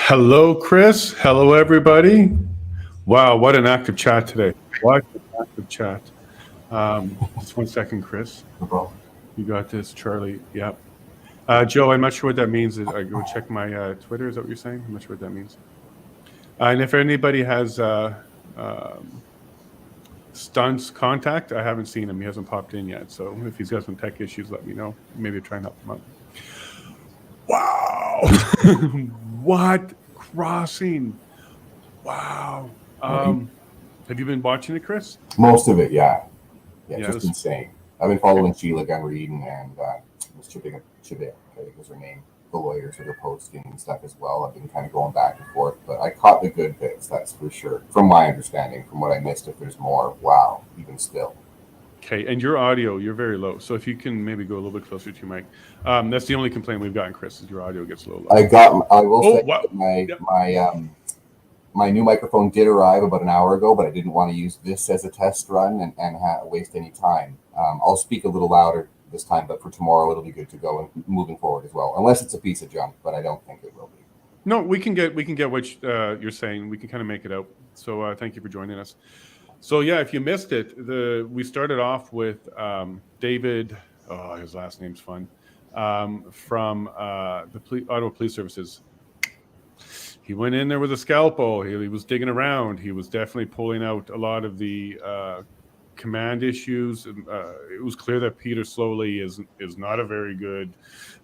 Hello, Chris. Hello, everybody. Wow, what an active chat today. What an active chat. Just 1 second, Chris. No problem. You got this, Charlie. Yep. Joe, I'm not sure what that means. I go check my Twitter. Is that what you're saying? I'm not sure what that means. And if anybody has um, Stunt's contact, I haven't seen him. He hasn't popped in yet. So if he's got some tech issues, let me know. Maybe try and help him out. Wow. What crossing? Wow. Right. Have you been watching it, Chris? Most of it, yeah. Yeah, Yeah, just this, insane. I've been following Sheila Gunn Reed and was Chibik, I think was her name, the lawyers that are posting and stuff as well. I've been kind of going back and forth, but I caught the good bits, that's for sure. From my understanding, from what I missed, if there's more, wow, even still. okay. And your audio, you're very low. So if you can maybe go a little bit closer to your mic. That's the only complaint we've gotten, Chris, is your audio gets a little low. I will Oh, say wow. that my Yep. my new microphone did arrive about an hour ago, but I didn't want to use this as a test run and waste any time. I'll speak a little louder this time, but for tomorrow it'll be good to go and moving forward as well. Unless it's a piece of junk, but I don't think it will be. No, we can get what you're saying. We can kind of make it out. So thank you for joining us. So yeah, if you missed it, we started off with David. Oh, his last name's fun. From the Ottawa Police Services. He went in there with a scalpel. He was digging around. He was definitely pulling out a lot of the command issues. It was clear that Peter Slowly is not a very good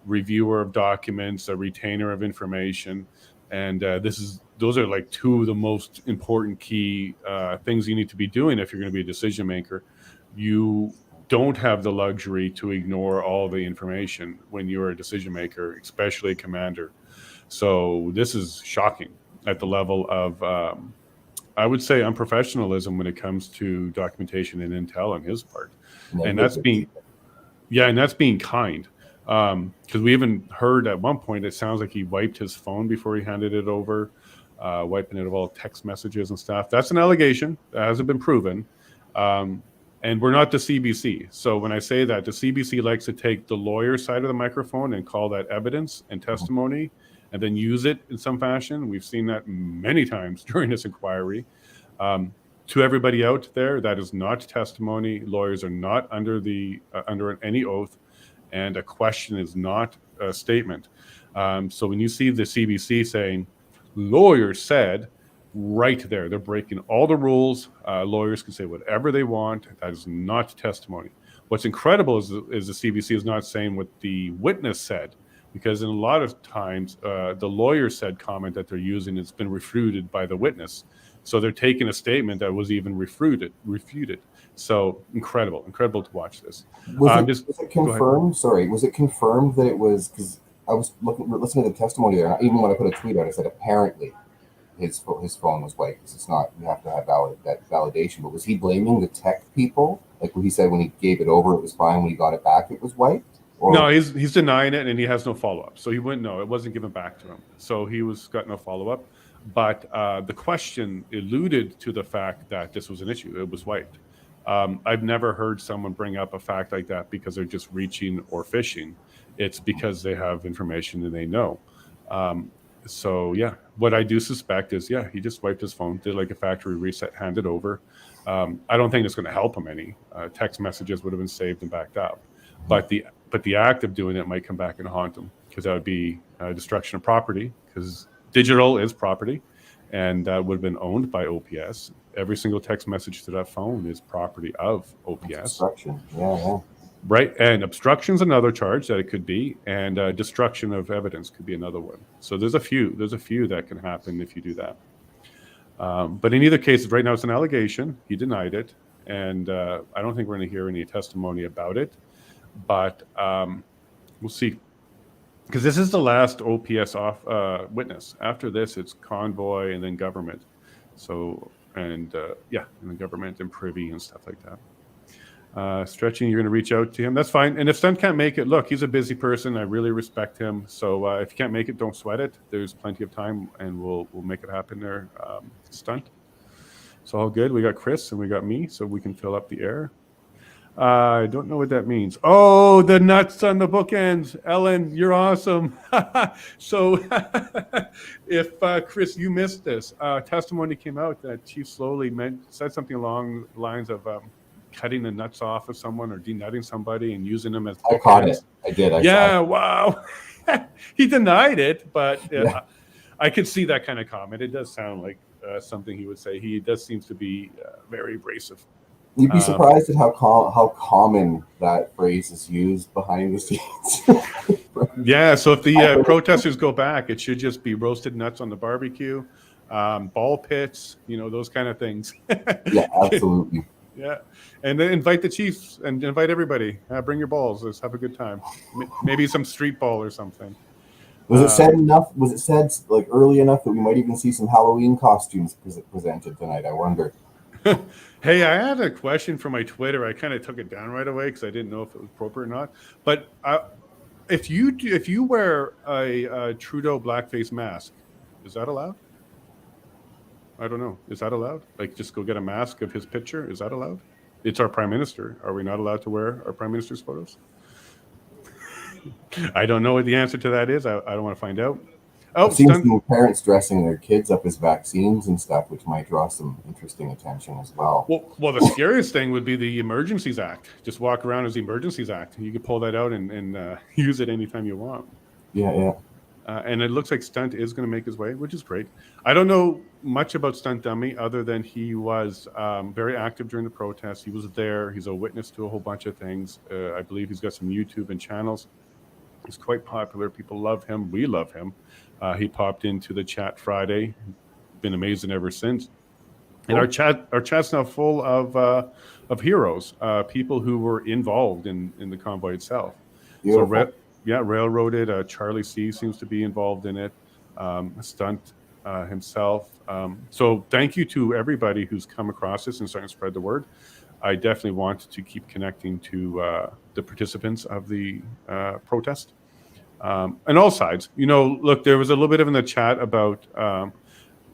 reviewer of documents, a retainer of information, and those are like two of the most important key things you need to be doing if you're going to be a decision maker. You don't have the luxury to ignore all the information when you're a decision maker, especially a commander. So this is shocking at the level of, I would say, unprofessionalism when it comes to documentation and intel on his part, and that's being, yeah, and that's being kind. Because we even heard at one point it sounds like he wiped his phone before he handed it over, wiping it of all text messages and stuff. That's an allegation that hasn't been proven. And we're not the CBC. So when I say that, the CBC likes to take the lawyer side of the microphone and call that evidence and testimony and then use it in some fashion. We've seen that many times during this inquiry. To everybody out there, that is not testimony. Lawyers are not under any oath, and a question is not a statement. So when you see the CBC saying, lawyer said, right there, they're breaking all the rules. Lawyers can say whatever they want. That is not testimony. What's incredible is the CBC is not saying what the witness said, because in a lot of times the lawyer said comment that they're using has been refuted by the witness. So they're taking a statement that was even refuted. So incredible to watch this. Was it confirmed? Sorry, was it confirmed that it was, because I was listening to the testimony there, and even when I put a tweet out, I said apparently his phone was wiped, because it's not, you have to have that validation. But was he blaming the tech people? Like what he said when he gave it over, it was fine. When he got it back, it was wiped? Or? No, he's denying it, and he has no follow-up. So he wouldn't know. It wasn't given back to him. So he got no follow-up. But the question alluded to the fact that this was an issue. It was wiped. I've never heard someone bring up a fact like that because they're just reaching or fishing. It's because they have information and they know. So yeah, what I do suspect is, yeah, he just wiped his phone, did like a factory reset, handed over. I don't think it's going to help him any. Text messages would have been saved and backed up, but the act of doing it might come back and haunt him, because that would be destruction of property, because digital is property, and that would have been owned by OPS. Every single text message to that phone is property of OPS. Obstruction, yeah. Right, and obstruction's another charge that it could be, and destruction of evidence could be another one. So there's a few that can happen if you do that. But in either case, right now it's an allegation. He denied it, and I don't think we're going to hear any testimony about it. But we'll see, because this is the last OPS witness. After this, it's convoy and then government. So and then government and privy and stuff like that. Stretching, you're going to reach out to him. That's fine. And if Stunt can't make it, look, he's a busy person. I really respect him. So if you can't make it, don't sweat it. There's plenty of time, and we'll make it happen there. Stunt. So all good. We got Chris and we got me, so we can fill up the air. I don't know what that means. Oh, the nuts on the bookends. Ellen, you're awesome. So, if Chris, you missed this, testimony came out that Chief Slowly said something along the lines of cutting the nuts off of someone or denutting somebody and using them as I caught it. bookends. I did. I Yeah, saw it. wow. He denied it, but Yeah. I could see that kind of comment. It does sound like something he would say. He does seems to be very abrasive. You'd be Um, surprised at how common that phrase is used behind the scenes. Yeah, so if the I heard protesters go back, it should just be roasted nuts on the barbecue, ball pits, those kind of things. yeah, absolutely. Yeah, and then invite the chiefs and invite everybody. Bring your balls. Let's have a good time. Maybe some street ball or something. Was it said enough? Was it said like early enough that we might even see some Halloween costumes presented tonight? I wonder. Hey, I had a question for my Twitter. I kind of took it down right away because I didn't know if it was appropriate or not. But if you wear a Trudeau blackface mask, is that allowed? I don't know. Is that allowed? Like, just go get a mask of his picture? Is that allowed? It's our prime minister. Are we not allowed to wear our prime minister's photos? I don't know what the answer to that is. I don't want to find out. Oh, I've seen Stunt. some parents dressing their kids up as vaccines and stuff, which might draw some interesting attention as well. Well, the scariest thing would be the Emergencies Act. Just walk around as the Emergencies Act. You could pull that out and use it anytime you want. Yeah. And it looks like Stunt is going to make his way, which is great. I don't know much about Stunt Dummy other than he was very active during the protests. He was there. He's a witness to a whole bunch of things. I believe he's got some YouTube and channels. He's quite popular. People love him. We love him. He popped into the chat Friday. Been amazing ever since. And our chat's now full of heroes, people who were involved in the convoy itself. Beautiful. So railroaded. Charlie C seems to be involved in it. Stunt himself. So thank you to everybody who's come across this and starting to spread the word. I definitely want to keep connecting to the participants of the protest on all sides. Look, there was a little bit of in the chat about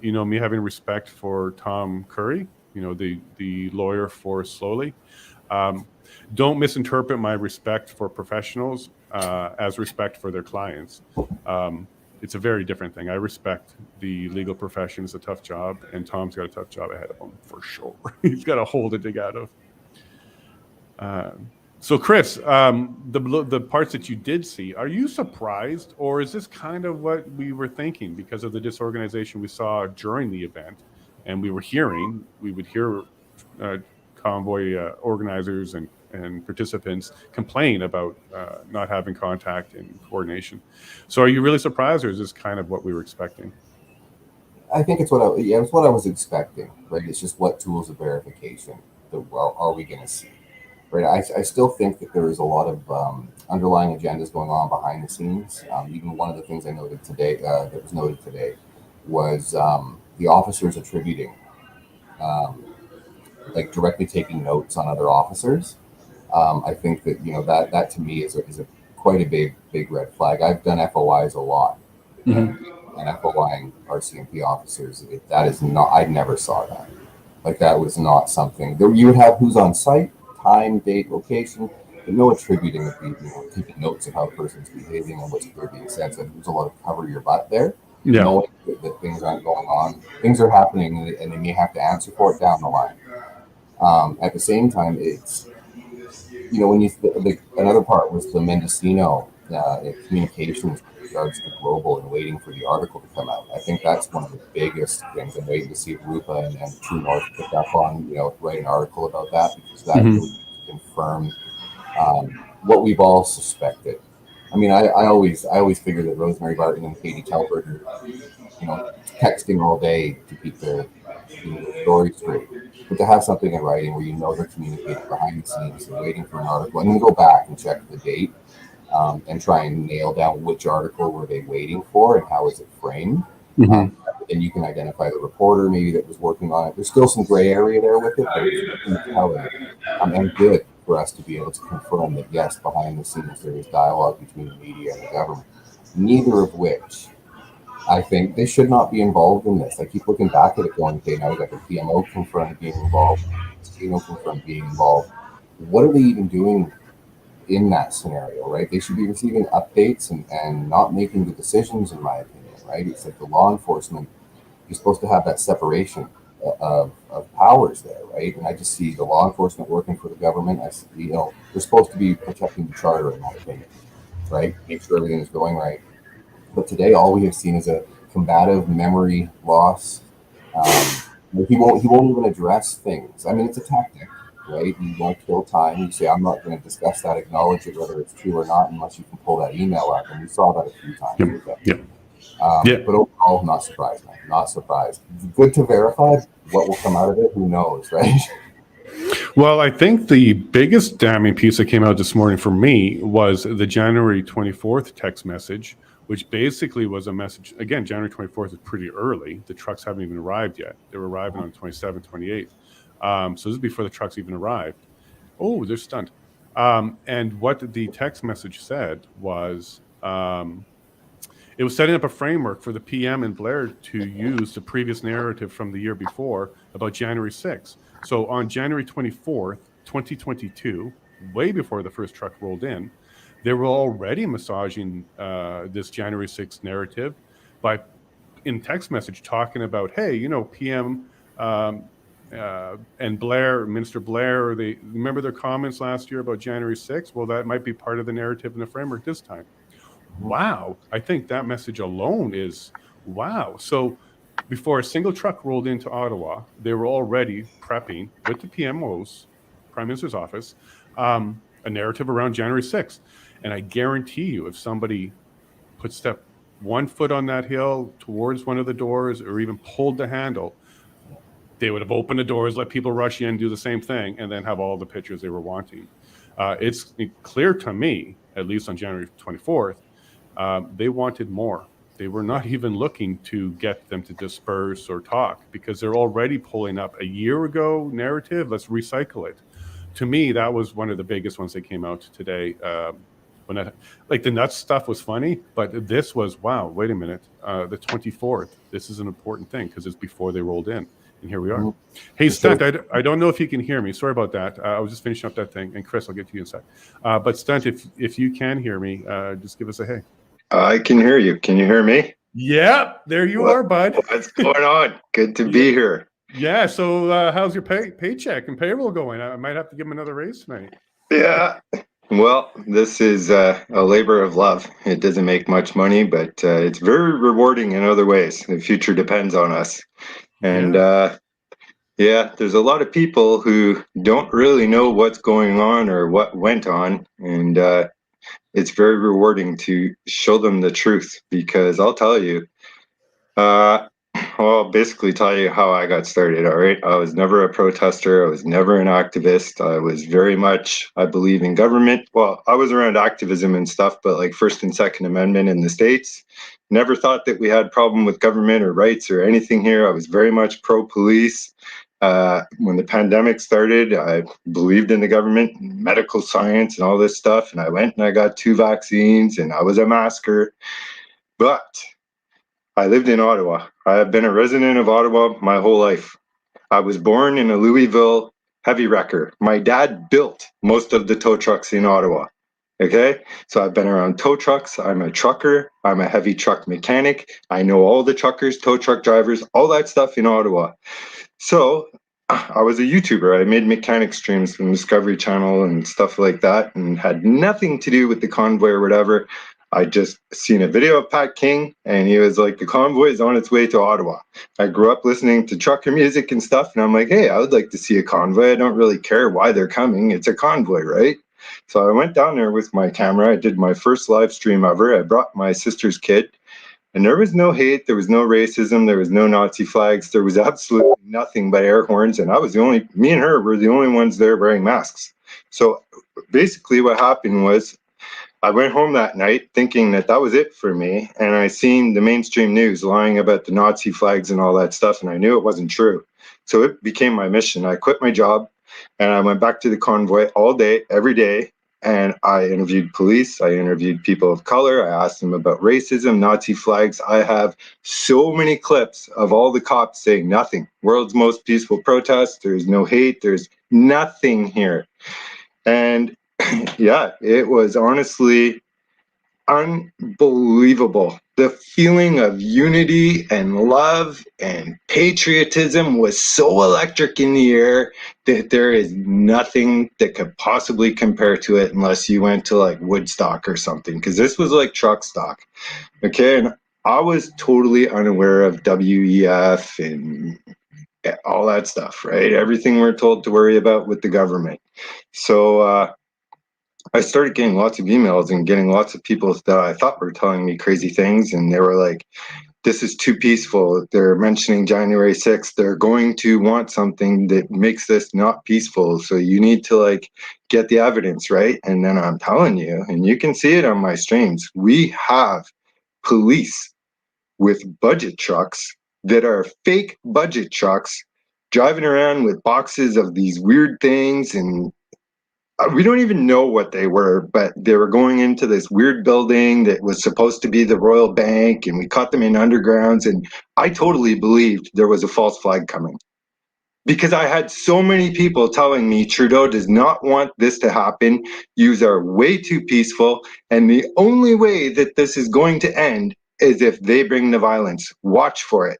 me having respect for Tom Curry, the lawyer for Slowly. Don't misinterpret my respect for professionals as respect for their clients. It's a very different thing. I respect the legal profession. It's a tough job, and Tom's got a tough job ahead of him for sure. He's got a hole to dig out of. So, Chris, the parts that you did see, are you surprised, or is this kind of what we were thinking because of the disorganization we saw during the event? And we would hear convoy organizers and participants complain about not having contact and coordination. So, are you really surprised, or is this kind of what we were expecting? I think it's what I was expecting, right? It's just what tools of verification are we going to see? Right. I still think that there is a lot of underlying agendas going on behind the scenes. Even one of the things I noted today that was noted today was the officers attributing, like directly taking notes on other officers. I think that that to me is a quite a big red flag. I've done FOIs a lot, and FOIing RCMP officers. That is not. I never saw that. Like that was not something. You would have who's on site, time, date, location, but no attributing of taking notes of how a person's behaving and what's they're being said. So there's a lot of cover your butt there. Yeah. Knowing that things aren't going on, things are happening, and they may have to answer for it down the line. At the same time, it's when you another part was the Mendocino communications with regards to global and waiting for the article to come out. I think that's one of the biggest things. I'm waiting to see if Rupa and True North pick up on, write an article about that, because that really confirmed what we've all suspected. I mean, I always figured that Rosemary Barton and Katie Telford are, texting all day to keep the story straight. But to have something in writing where they're communicating behind the scenes and waiting for an article, and then go back and check the date and try and nail down which article were they waiting for and how is it framed. And you can identify the reporter maybe that was working on it. There's still some gray area there with it, but it's compelling and good for us to be able to confirm that, yes, behind the scenes there is dialogue between the media and the government, neither of which I think they should not be involved in this. I keep looking back at it going, okay, now we got the PMO confirmed being involved, Casino confirmed being involved. what are they even doing in that scenario, right? They should be receiving updates and not making the decisions, in my opinion, right? It's like the law enforcement, you're supposed to have that separation of powers there, right? And I just see the law enforcement working for the government. I see, they're supposed to be protecting the charter, in my opinion, right? Make sure everything is going right. But today, all we have seen is a combative memory loss. He won't even address things. I mean, it's a tactic, right? You want to kill time. You say, I'm not going to discuss that, acknowledge it, whether it's true or not, unless you can pull that email up. And we saw that a few times Yep. with them. Yep. Yeah. But overall, not surprised, man. Not surprised. Good to verify. What will come out of it? Who knows, right? Well, I think the biggest damning piece that came out this morning for me was the January 24th text message, which basically was a message. Again, January 24th is pretty early. The trucks haven't even arrived yet. They were arriving on 27th, 28th. So this is before the trucks even arrived. Oh, they're stunned. And what the text message said was, it was setting up a framework for the PM and Blair to use the previous narrative from the year before about January 6th. So on January 24th, 2022, way before the first truck rolled in, they were already massaging this January 6th narrative by, in text message, talking about, hey, PM and Blair, Minister Blair, they remember their comments last year about January 6th? Well, that might be part of the narrative in the framework this time. Wow. I think that message alone is wow. So before a single truck rolled into Ottawa, they were already prepping with the PMO's, Prime Minister's office, a narrative around January 6th. And I guarantee you, if somebody put step one foot on that hill towards one of the doors or even pulled the handle, they would have opened the doors, let people rush in, do the same thing, and then have all the pictures they were wanting. It's clear to me, at least on January 24th, they wanted more. They were not even looking to get them to disperse or talk because they're already pulling up a year ago narrative. Let's recycle it. To me, that was one of the biggest ones that came out today. When that, like the nuts stuff was funny, but this was, wow, wait a minute. The 24th, this is an important thing because it's before they rolled in. And here we are. Hey, Stunt, I don't know if you can hear me. Sorry about that. I was just finishing up that thing. And Chris, I'll get to you in a sec. But Stunt, if you can hear me, just give us a hey. I can hear you. Can you hear me? Yeah, there you are, bud. What's going on? Good to be here. Yeah. So how's your paycheck and payroll going? I might have to give him another raise tonight. Yeah. Well, this is a labor of love. It doesn't make much money, but it's very rewarding in other ways. The future depends on us. And yeah, there's a lot of people who don't really know what's going on or what went on. And it's very rewarding to show them the truth because I'll tell you, I'll basically tell you how I got started, all right? I was never a protester. I was never an activist. I was very much, I believe in government. Well, I was around activism and stuff, but like First and Second Amendment in the States. Never thought that we had problem with government or rights or anything here. I was very much pro-police. When the pandemic started, I believed in the government, medical science and all this stuff. And I went and I got 2 vaccines and I was a masker. But I lived in Ottawa. I have been a resident of Ottawa my whole life. I was born in a Louisville heavy wrecker. My dad built most of the tow trucks in Ottawa. Okay, so I've been around tow trucks. I'm a trucker. I'm a heavy truck mechanic. I know all the truckers, tow truck drivers, all that stuff in Ottawa. So I was a YouTuber. I made mechanic streams from Discovery Channel and stuff like that and had nothing to do with the convoy or whatever. I just seen a video of Pat King and he was like, the convoy is on its way to Ottawa. I grew up listening to trucker music and stuff and I'm like, hey, I would like to see a convoy. I don't really care why they're coming. It's a convoy, right? So I went down there with my camera. I did my first live stream ever. I brought my sister's kid and there was no hate. There was no racism. There was no Nazi flags. There was absolutely nothing but air horns. And me and her were the only ones there wearing masks. So basically what happened was I went home that night thinking that that was it for me. And I seen the mainstream news lying about the Nazi flags and all that stuff. And I knew it wasn't true. So it became my mission. I quit my job and I went back to the convoy all day, every day. And I interviewed police. I interviewed people of color. I asked them about racism, Nazi flags. I have so many clips of all the cops saying nothing. World's most peaceful protest. There's no hate. There's nothing here. And yeah, it was honestly unbelievable. The feeling of unity and love and patriotism was so electric in the air that there is nothing that could possibly compare to it unless you went to like Woodstock or something, because this was like truck stock. Okay. And I was totally unaware of WEF and all that stuff, right? Everything we're told to worry about with the government. So, I started getting lots of emails and getting lots of people that I thought were telling me crazy things. And they were like, this is too peaceful. They're mentioning January 6th. They're going to want something that makes this not peaceful. So you need to like get the evidence, right? And then I'm telling you, and you can see it on my streams, we have police with budget trucks that are fake budget trucks driving around with boxes of these weird things, and we don't even know what they were, but they were going into this weird building that was supposed to be the Royal Bank, and we caught them in undergrounds. And I totally believed there was a false flag coming because I had so many people telling me Trudeau does not want this to happen. Yous are way too peaceful, and the only way that this is going to end is if they bring the violence. Watch for it.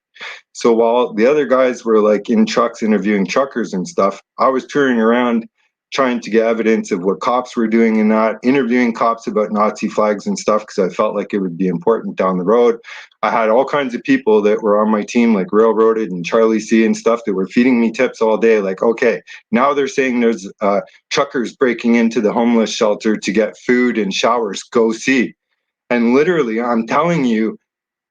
So while the other guys were like in trucks interviewing truckers and stuff, I was touring around trying to get evidence of what cops were doing and not, interviewing cops about Nazi flags and stuff because I felt like it would be important down the road. I had all kinds of people that were on my team, like Railroaded and Charlie C and stuff, that were feeding me tips all day. Like, okay, now they're saying there's truckers breaking into the homeless shelter to get food and showers. Go see. And literally, I'm telling you,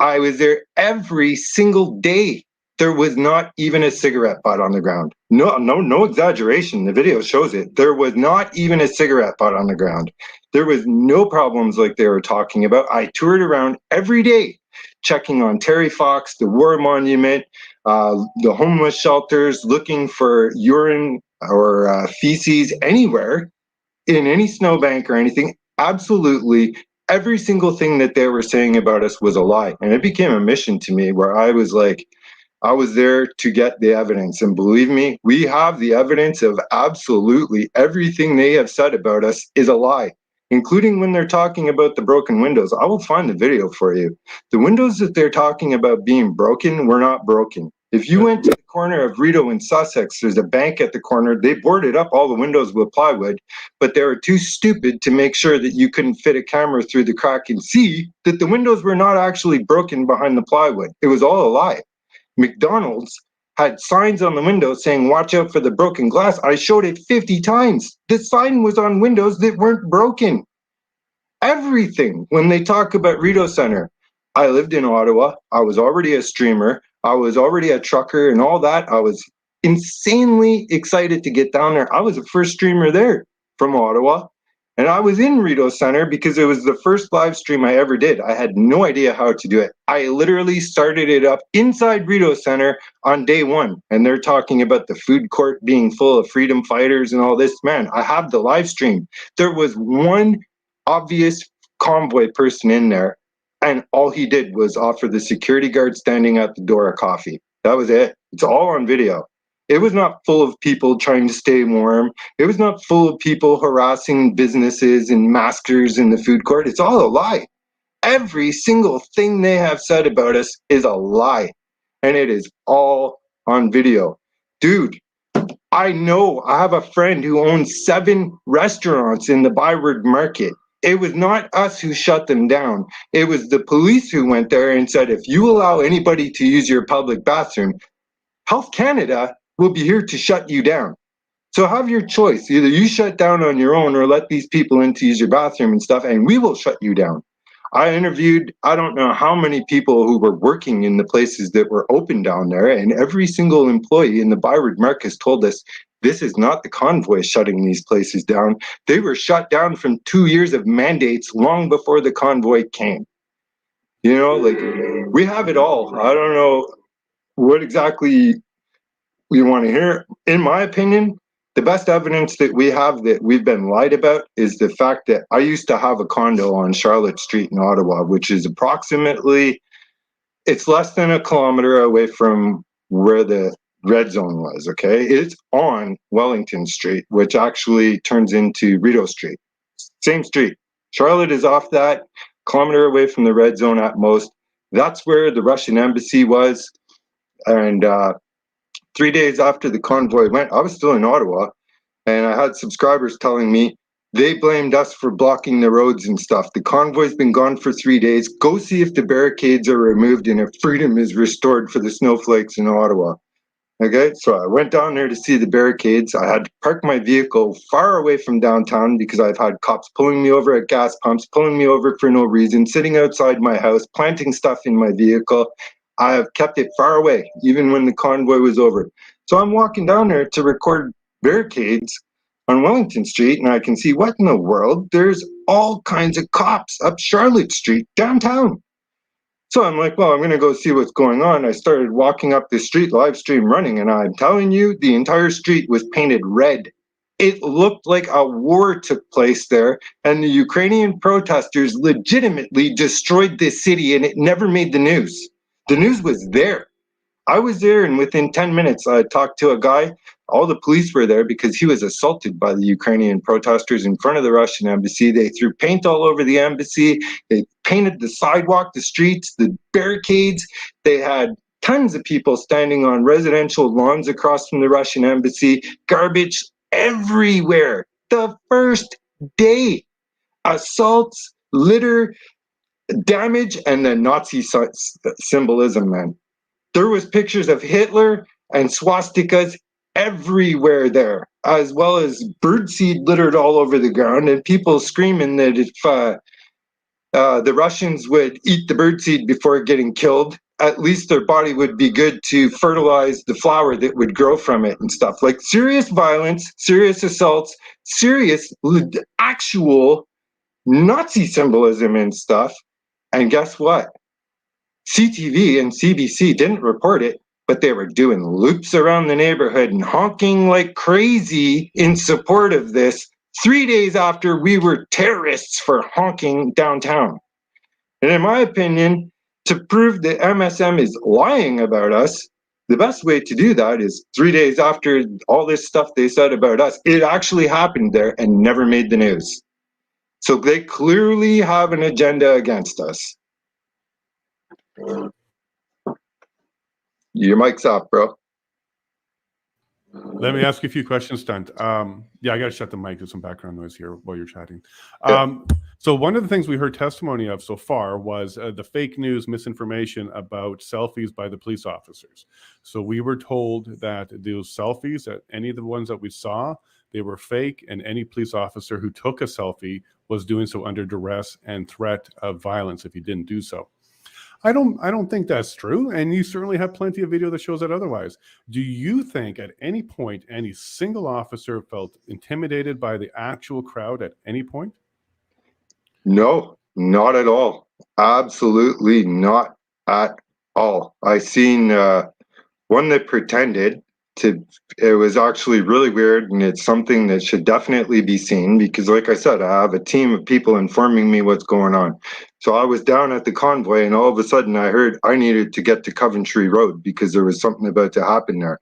I was there every single day. There was not even a cigarette butt on the ground. No exaggeration. The video shows it. There was not even a cigarette butt on the ground. There was no problems like they were talking about. I toured around every day, checking on Terry Fox, the War Monument, the homeless shelters, looking for urine or feces anywhere in any snowbank or anything. Absolutely every single thing that they were saying about us was a lie. And it became a mission to me where I was like, I was there to get the evidence. And believe me, we have the evidence of absolutely everything they have said about us is a lie, including when they're talking about the broken windows. I will find the video for you. The windows that they're talking about being broken were not broken. If you went to the corner of Rideau and Sussex, there's a bank at the corner. They boarded up all the windows with plywood, but they were too stupid to make sure that you couldn't fit a camera through the crack and see that the windows were not actually broken behind the plywood. It was all a lie. McDonald's had signs on the windows saying, watch out for the broken glass. I showed it 50 times. The sign was on windows that weren't broken. Everything. When they talk about Rideau Center, I lived in Ottawa. I was already a streamer. I was already a trucker and all that. I was insanely excited to get down there. I was the first streamer there from Ottawa. And I was in Rideau Center because it was the first live stream I ever did. I had no idea how to do it. I literally started it up inside Rideau Center on day one. And they're talking about the food court being full of freedom fighters and all this. Man, I have the live stream. There was one obvious convoy person in there, and all he did was offer the security guard standing at the door a coffee. That was it. It's all on video. It was not full of people trying to stay warm. It was not full of people harassing businesses and maskers in the food court. It's all a lie. Every single thing they have said about us is a lie, and it is all on video. Dude, I know I have a friend who owns 7 restaurants in the Byward Market. It was not us who shut them down. It was the police who went there and said, if you allow anybody to use your public bathroom, Health Canada will be here to shut you down. So have your choice. Either you shut down on your own or let these people in to use your bathroom and stuff, and we will shut you down. I interviewed, I don't know how many people who were working in the places that were open down there, and every single employee in the Byward Market has told us this is not the convoy shutting these places down. They were shut down from 2 years of mandates long before the convoy came. You know, like, we have it all. I don't know what exactly you want to hear. In my opinion, the best evidence that we have that we've been lied about is the fact that I used to have a condo on Charlotte Street in Ottawa, which is approximately, it's less than a kilometer away from where the red zone was, okay? It's on Wellington Street, which actually turns into Rideau Street. Same street. Charlotte is off that, kilometer away from the red zone at most. That's where the Russian embassy was. And 3 days after the convoy went, I was still in Ottawa, and I had subscribers telling me they blamed us for blocking the roads and stuff. The convoy's been gone for 3 days. Go see if the barricades are removed and if freedom is restored for the snowflakes in Ottawa. Okay, so I went down there to see the barricades. I had to park my vehicle far away from downtown because I've had cops pulling me over at gas pumps, pulling me over for no reason, sitting outside my house, planting stuff in my vehicle. I have kept it far away, even when the convoy was over. So I'm walking down there to record barricades on Wellington Street, and I can see, what in the world? There's all kinds of cops up Charlotte Street, downtown. So I'm like, well, I'm going to go see what's going on. I started walking up the street, live stream running, and I'm telling you, the entire street was painted red. It looked like a war took place there, and the Ukrainian protesters legitimately destroyed this city, and it never made the news. The news was there. I was there, and within 10 minutes, I talked to a guy. All the police were there because he was assaulted by the Ukrainian protesters in front of the Russian embassy. They threw paint all over the embassy. They painted the sidewalk, the streets, the barricades. They had tons of people standing on residential lawns across from the Russian embassy. Garbage everywhere. The first day. Assaults, litter, damage, and the Nazi symbolism, man. There was pictures of Hitler and swastikas everywhere there, as well as birdseed littered all over the ground, and people screaming that if the Russians would eat the birdseed before getting killed, at least their body would be good to fertilize the flower that would grow from it and stuff. Like serious violence, serious assaults, serious actual Nazi symbolism and stuff. And guess what? CTV and CBC didn't report it, but they were doing loops around the neighborhood and honking like crazy in support of this 3 days after we were terrorists for honking downtown. And in my opinion, to prove that MSM is lying about us, the best way to do that is 3 days after all this stuff they said about us, it actually happened there and never made the news. So they clearly have an agenda against us. Your mic's off, bro. Let me ask you a few questions, Stunt. Yeah, I got to shut the mic. There's some background noise here while you're chatting. So one of the things we heard testimony of so far was the fake news misinformation about selfies by the police officers. So we were told that those selfies, that any of the ones that we saw, they were fake, and any police officer who took a selfie was doing so under duress and threat of violence if he didn't do so. I don't think that's true, and you certainly have plenty of video that shows that otherwise. Do you think at any point any single officer felt intimidated by the actual crowd at any point? No, not at all. Absolutely not at all. I seen one that pretended to. It was actually really weird, and it's something that should definitely be seen because, like I said, I have a team of people informing me what's going on. So I was down at the convoy, and all of a sudden I heard I needed to get to Coventry Road because there was something about to happen there.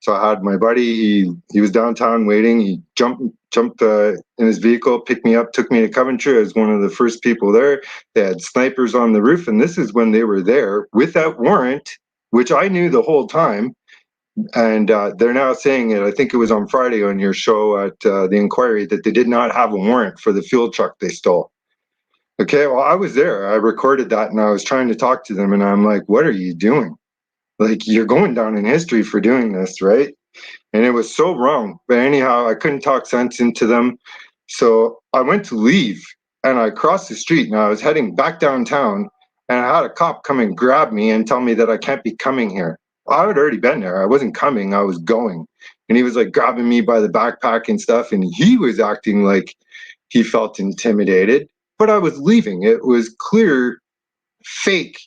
So I had my buddy, he was downtown waiting. He jumped in his vehicle, picked me up, took me to Coventry. I was one of the first people there. They had snipers on the roof, and this is when they were there without warrant, which I knew the whole time. And they're now saying it, I think it was on Friday on your show at the Inquiry, that they did not have a warrant for the fuel truck they stole. Okay, well, I was there. I recorded that, and I was trying to talk to them, and I'm like, what are you doing? Like, you're going down in history for doing this, right? And it was so wrong. But anyhow, I couldn't talk sense into them. So I went to leave, and I crossed the street, and I was heading back downtown, and I had a cop come and grab me and tell me that I can't be coming here. I had already been there. I wasn't coming. I was going. And he was like grabbing me by the backpack and stuff, and he was acting like he felt intimidated. But I was leaving. It was clear fake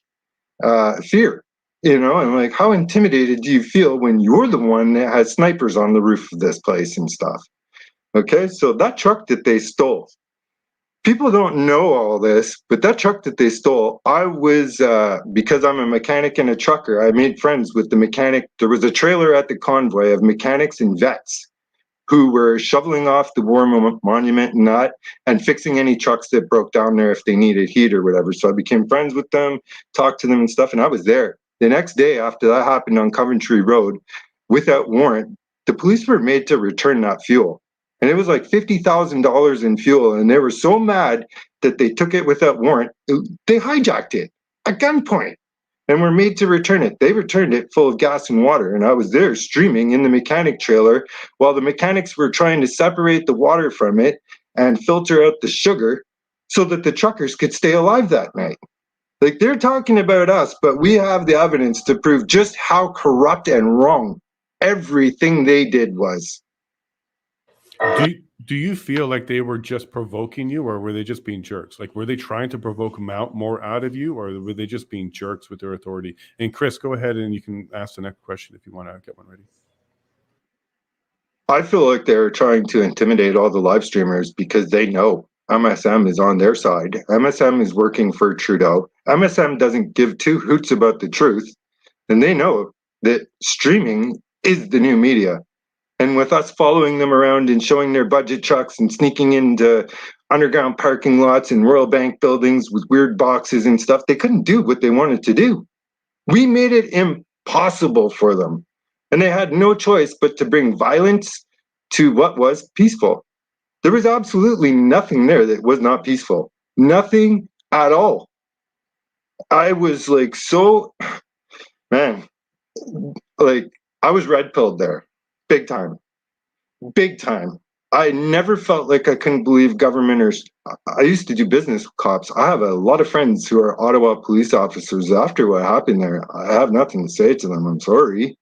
fear. You know, and like, how intimidated do you feel when you're the one that has snipers on the roof of this place and stuff? Okay, so that truck that they stole, people don't know all this, but that truck that they stole, I was, because I'm a mechanic and a trucker, I made friends with the mechanic. There was a trailer at the convoy of mechanics and vets who were shoveling off the war monument and that, and fixing any trucks that broke down there if they needed heat or whatever. So I became friends with them, talked to them and stuff, and I was there. The next day after that happened on Coventry Road, without warrant, the police were made to return that fuel. And it was like $50,000 in fuel, and they were so mad that they took it without warrant. They hijacked it at gunpoint and were made to return it. They returned it full of gas and water, and I was there streaming in the mechanic trailer while the mechanics were trying to separate the water from it and filter out the sugar so that the truckers could stay alive that night. Like, they're talking about us, but we have the evidence to prove just how corrupt and wrong everything they did was. Do you feel like they were just provoking you, or were they just being jerks? Like, were they trying to provoke more out of you, or were they just being jerks with their authority? And Chris, go ahead and you can ask the next question if you want to get one ready. I feel like they're trying to intimidate all the live streamers because they know MSM is on their side. MSM is working for Trudeau. MSM doesn't give two hoots about the truth, and they know that streaming is the new media. And with us following them around and showing their budget trucks and sneaking into underground parking lots and Royal Bank buildings with weird boxes and stuff, they couldn't do what they wanted to do. We made it impossible for them. And they had no choice but to bring violence to what was peaceful. There was absolutely nothing there that was not peaceful. Nothing at all. I was like, man, like, I was red pilled there. Big time. Big time. I never felt like I couldn't believe government, or I used to do business with cops. I have a lot of friends who are Ottawa police officers. After what happened there, I have nothing to say to them. I'm sorry.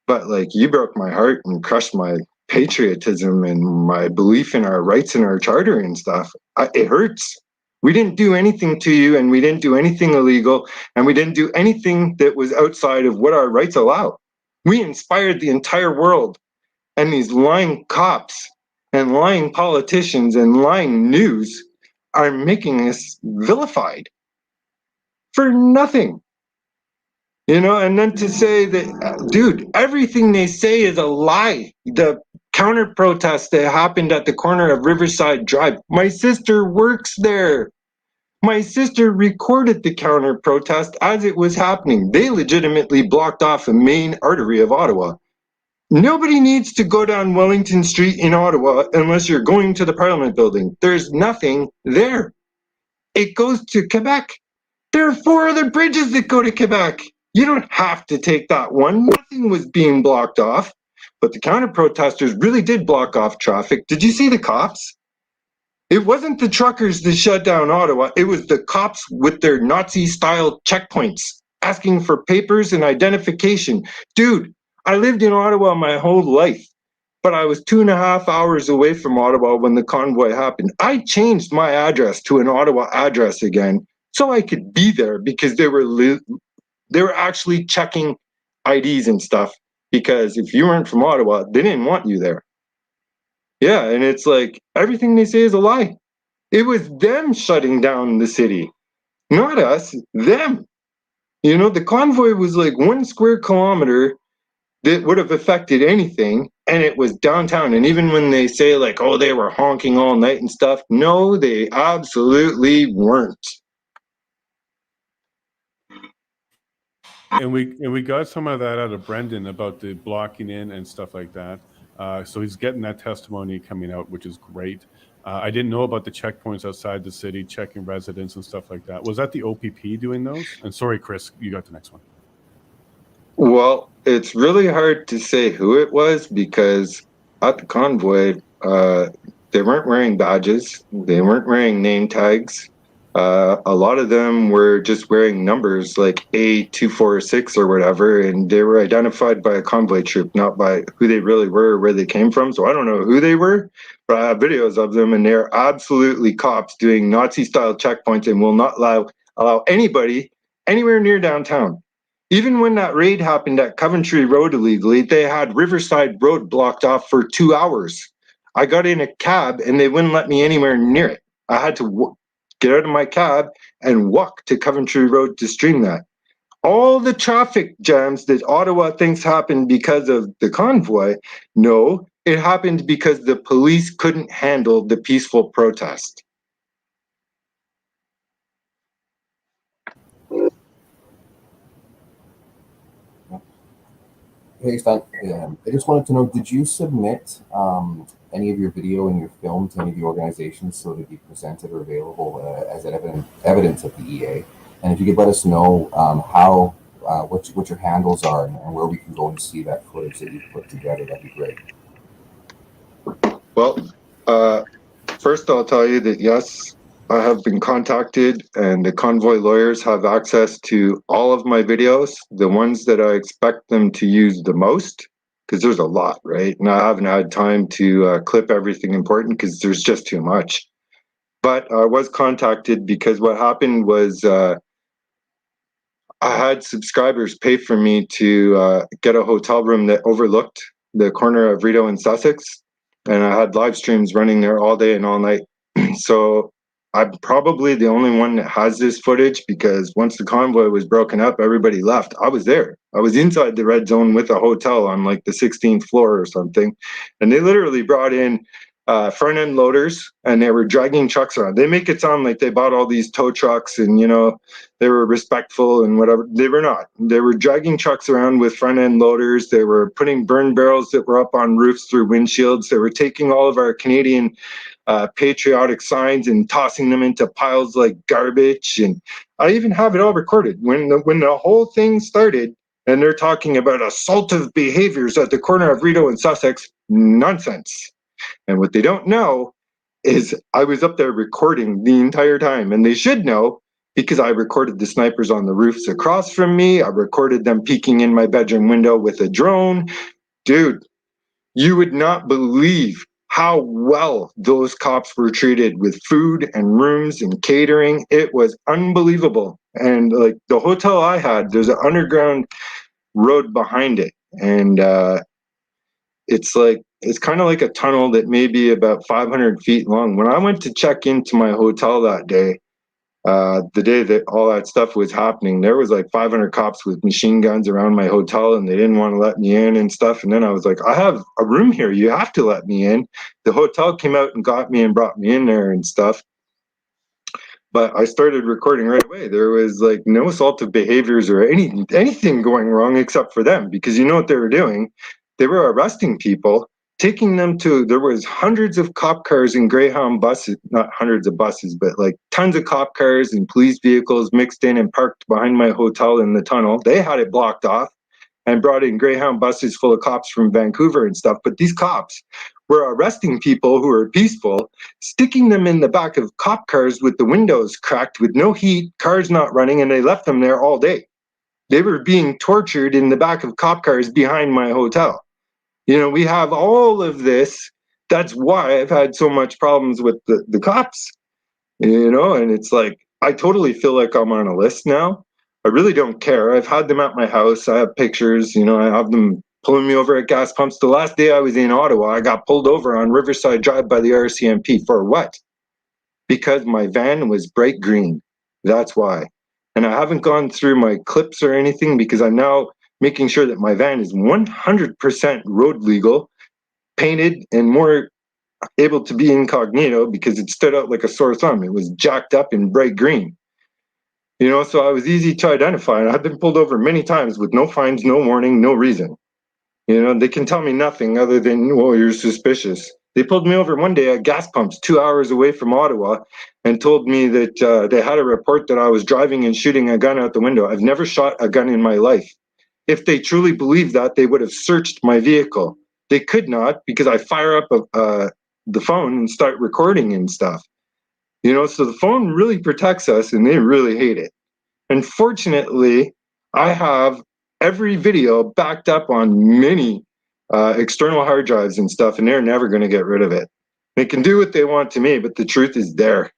But like, you broke my heart and crushed my patriotism and my belief in our rights and our charter and stuff. It hurts. We didn't do anything to you, and we didn't do anything illegal, and we didn't do anything that was outside of what our rights allow. We inspired the entire world. And these lying cops and lying politicians and lying news are making us vilified for nothing. You know, and then to say that, dude, everything they say is a lie. The counter protest that happened at the corner of Riverside Drive, my sister works there. My sister recorded the counter protest as it was happening. They legitimately blocked off a main artery of Ottawa. Nobody needs to go down Wellington Street in Ottawa unless you're going to the Parliament building. There's nothing there. It goes to Quebec. There are 4 other bridges that go to Quebec. You don't have to take that one. Nothing was being blocked off. But the counter-protesters really did block off traffic. Did you see the cops? It wasn't the truckers that shut down Ottawa. It was the cops with their Nazi-style checkpoints asking for papers and identification. Dude, I lived in Ottawa my whole life, but I was 2.5 hours away from Ottawa when the convoy happened. I changed my address to an Ottawa address again so I could be there because they were actually checking IDs and stuff, because if you weren't from Ottawa, they didn't want you there. Yeah, and it's like, everything they say is a lie. It was them shutting down the city, not us, them. You know, the convoy was like 1 square kilometer that would have affected anything, and it was downtown. And even when they say like, oh, they were honking all night and stuff, no, they absolutely weren't. And we got some of that out of Brendan about the blocking in and stuff like that. So he's getting that testimony coming out, which is great. I didn't know about the checkpoints outside the city, checking residents and stuff like that. Was that the OPP doing those? And sorry, Chris, you got the next one. Well, it's really hard to say who it was because at the convoy, they weren't wearing badges. They weren't wearing name tags. A lot of them were just wearing numbers like A246 or whatever, and they were identified by a convoy troop, not by who they really were or where they came from. So I don't know who they were, but I have videos of them, and they're absolutely cops doing Nazi-style checkpoints and will not allow anybody anywhere near downtown. Even when that raid happened at Coventry Road illegally, they had Riverside Road blocked off for 2 hours. I got in a cab and they wouldn't let me anywhere near it. I had to get out of my cab and walk to Coventry Road to stream that. All the traffic jams that Ottawa thinks happened because of the convoy, no, it happened because the police couldn't handle the peaceful protest. Hey, Stunt, I just wanted to know, did you submit any of your video and your film to any of the organizations so to be presented or available as evidence at the EA? And if you could let us know what your handles are and where we can go and see that footage that you've put together, that'd be great. Well, first I'll tell you that yes, I have been contacted and the convoy lawyers have access to all of my videos, the ones that I expect them to use the most, because there's a lot, right? And I haven't had time to clip everything important because there's just too much. But I was contacted because what happened was I had subscribers pay for me to get a hotel room that overlooked the corner of Rideau and Sussex. And I had live streams running there all day and all night. So I'm probably the only one that has this footage because once the convoy was broken up, everybody left. I was there. I was inside the red zone with a hotel on like the 16th floor or something. And they literally brought in front end loaders and they were dragging trucks around. They make it sound like they bought all these tow trucks and, you know, they were respectful and whatever. They were not. They were dragging trucks around with front end loaders. They were putting burn barrels that were up on roofs through windshields. They were taking all of our Canadian patriotic signs and tossing them into piles like garbage. And I even have it all recorded. When the whole thing started and they're talking about assaultive behaviors at the corner of Rideau and Sussex, nonsense. And what they don't know is I was up there recording the entire time, and they should know because I recorded the snipers on the roofs across from me. I recorded them peeking in my bedroom window with a drone. Dude, you would not believe how well those cops were treated with food and rooms and catering. It was unbelievable. And like the hotel I had, there's an underground road behind it. And it's kind of like a tunnel that may be about 500 feet long. When I went to check into my hotel that day, the day that all that stuff was happening, there was like 500 cops with machine guns around my hotel and they didn't want to let me in and stuff. And then I was like, I have a room here. You have to let me in. The hotel came out and got me and brought me in there and stuff. But I started recording right away. There was like no assaultive behaviors or anything going wrong except for them, because you know what they were doing? They were arresting people, taking them to, there was hundreds of cop cars and Greyhound buses, not hundreds of buses, but like tons of cop cars and police vehicles mixed in and parked behind my hotel in the tunnel. They had it blocked off and brought in Greyhound buses full of cops from Vancouver and stuff. But these cops were arresting people who were peaceful, sticking them in the back of cop cars with the windows cracked with no heat, cars not running, and they left them there all day. They were being tortured in the back of cop cars behind my hotel. You know, we have all of this. That's why I've had so much problems with the cops, you know, and it's like, I totally feel like I'm on a list now. I really don't care. I've had them at my house. I have pictures, you know, I have them pulling me over at gas pumps. The last day I was in Ottawa, I got pulled over on Riverside Drive by the RCMP for what? Because my van was bright green. That's why. And I haven't gone through my clips or anything because I'm now making sure that my van is 100% road legal, painted, and more able to be incognito because it stood out like a sore thumb. It was jacked up in bright green. You know, so I was easy to identify, and I've been pulled over many times with no fines, no warning, no reason. You know, they can tell me nothing other than, well, you're suspicious. They pulled me over one day at gas pumps 2 hours away from Ottawa and told me that they had a report that I was driving and shooting a gun out the window. I've never shot a gun in my life. If they truly believed that, they would have searched my vehicle. They could not because I fire up the phone and start recording and stuff. You know, so the phone really protects us and they really hate it. Unfortunately, I have every video backed up on many external hard drives and stuff, and they're never going to get rid of it. They can do what they want to me, but the truth is there.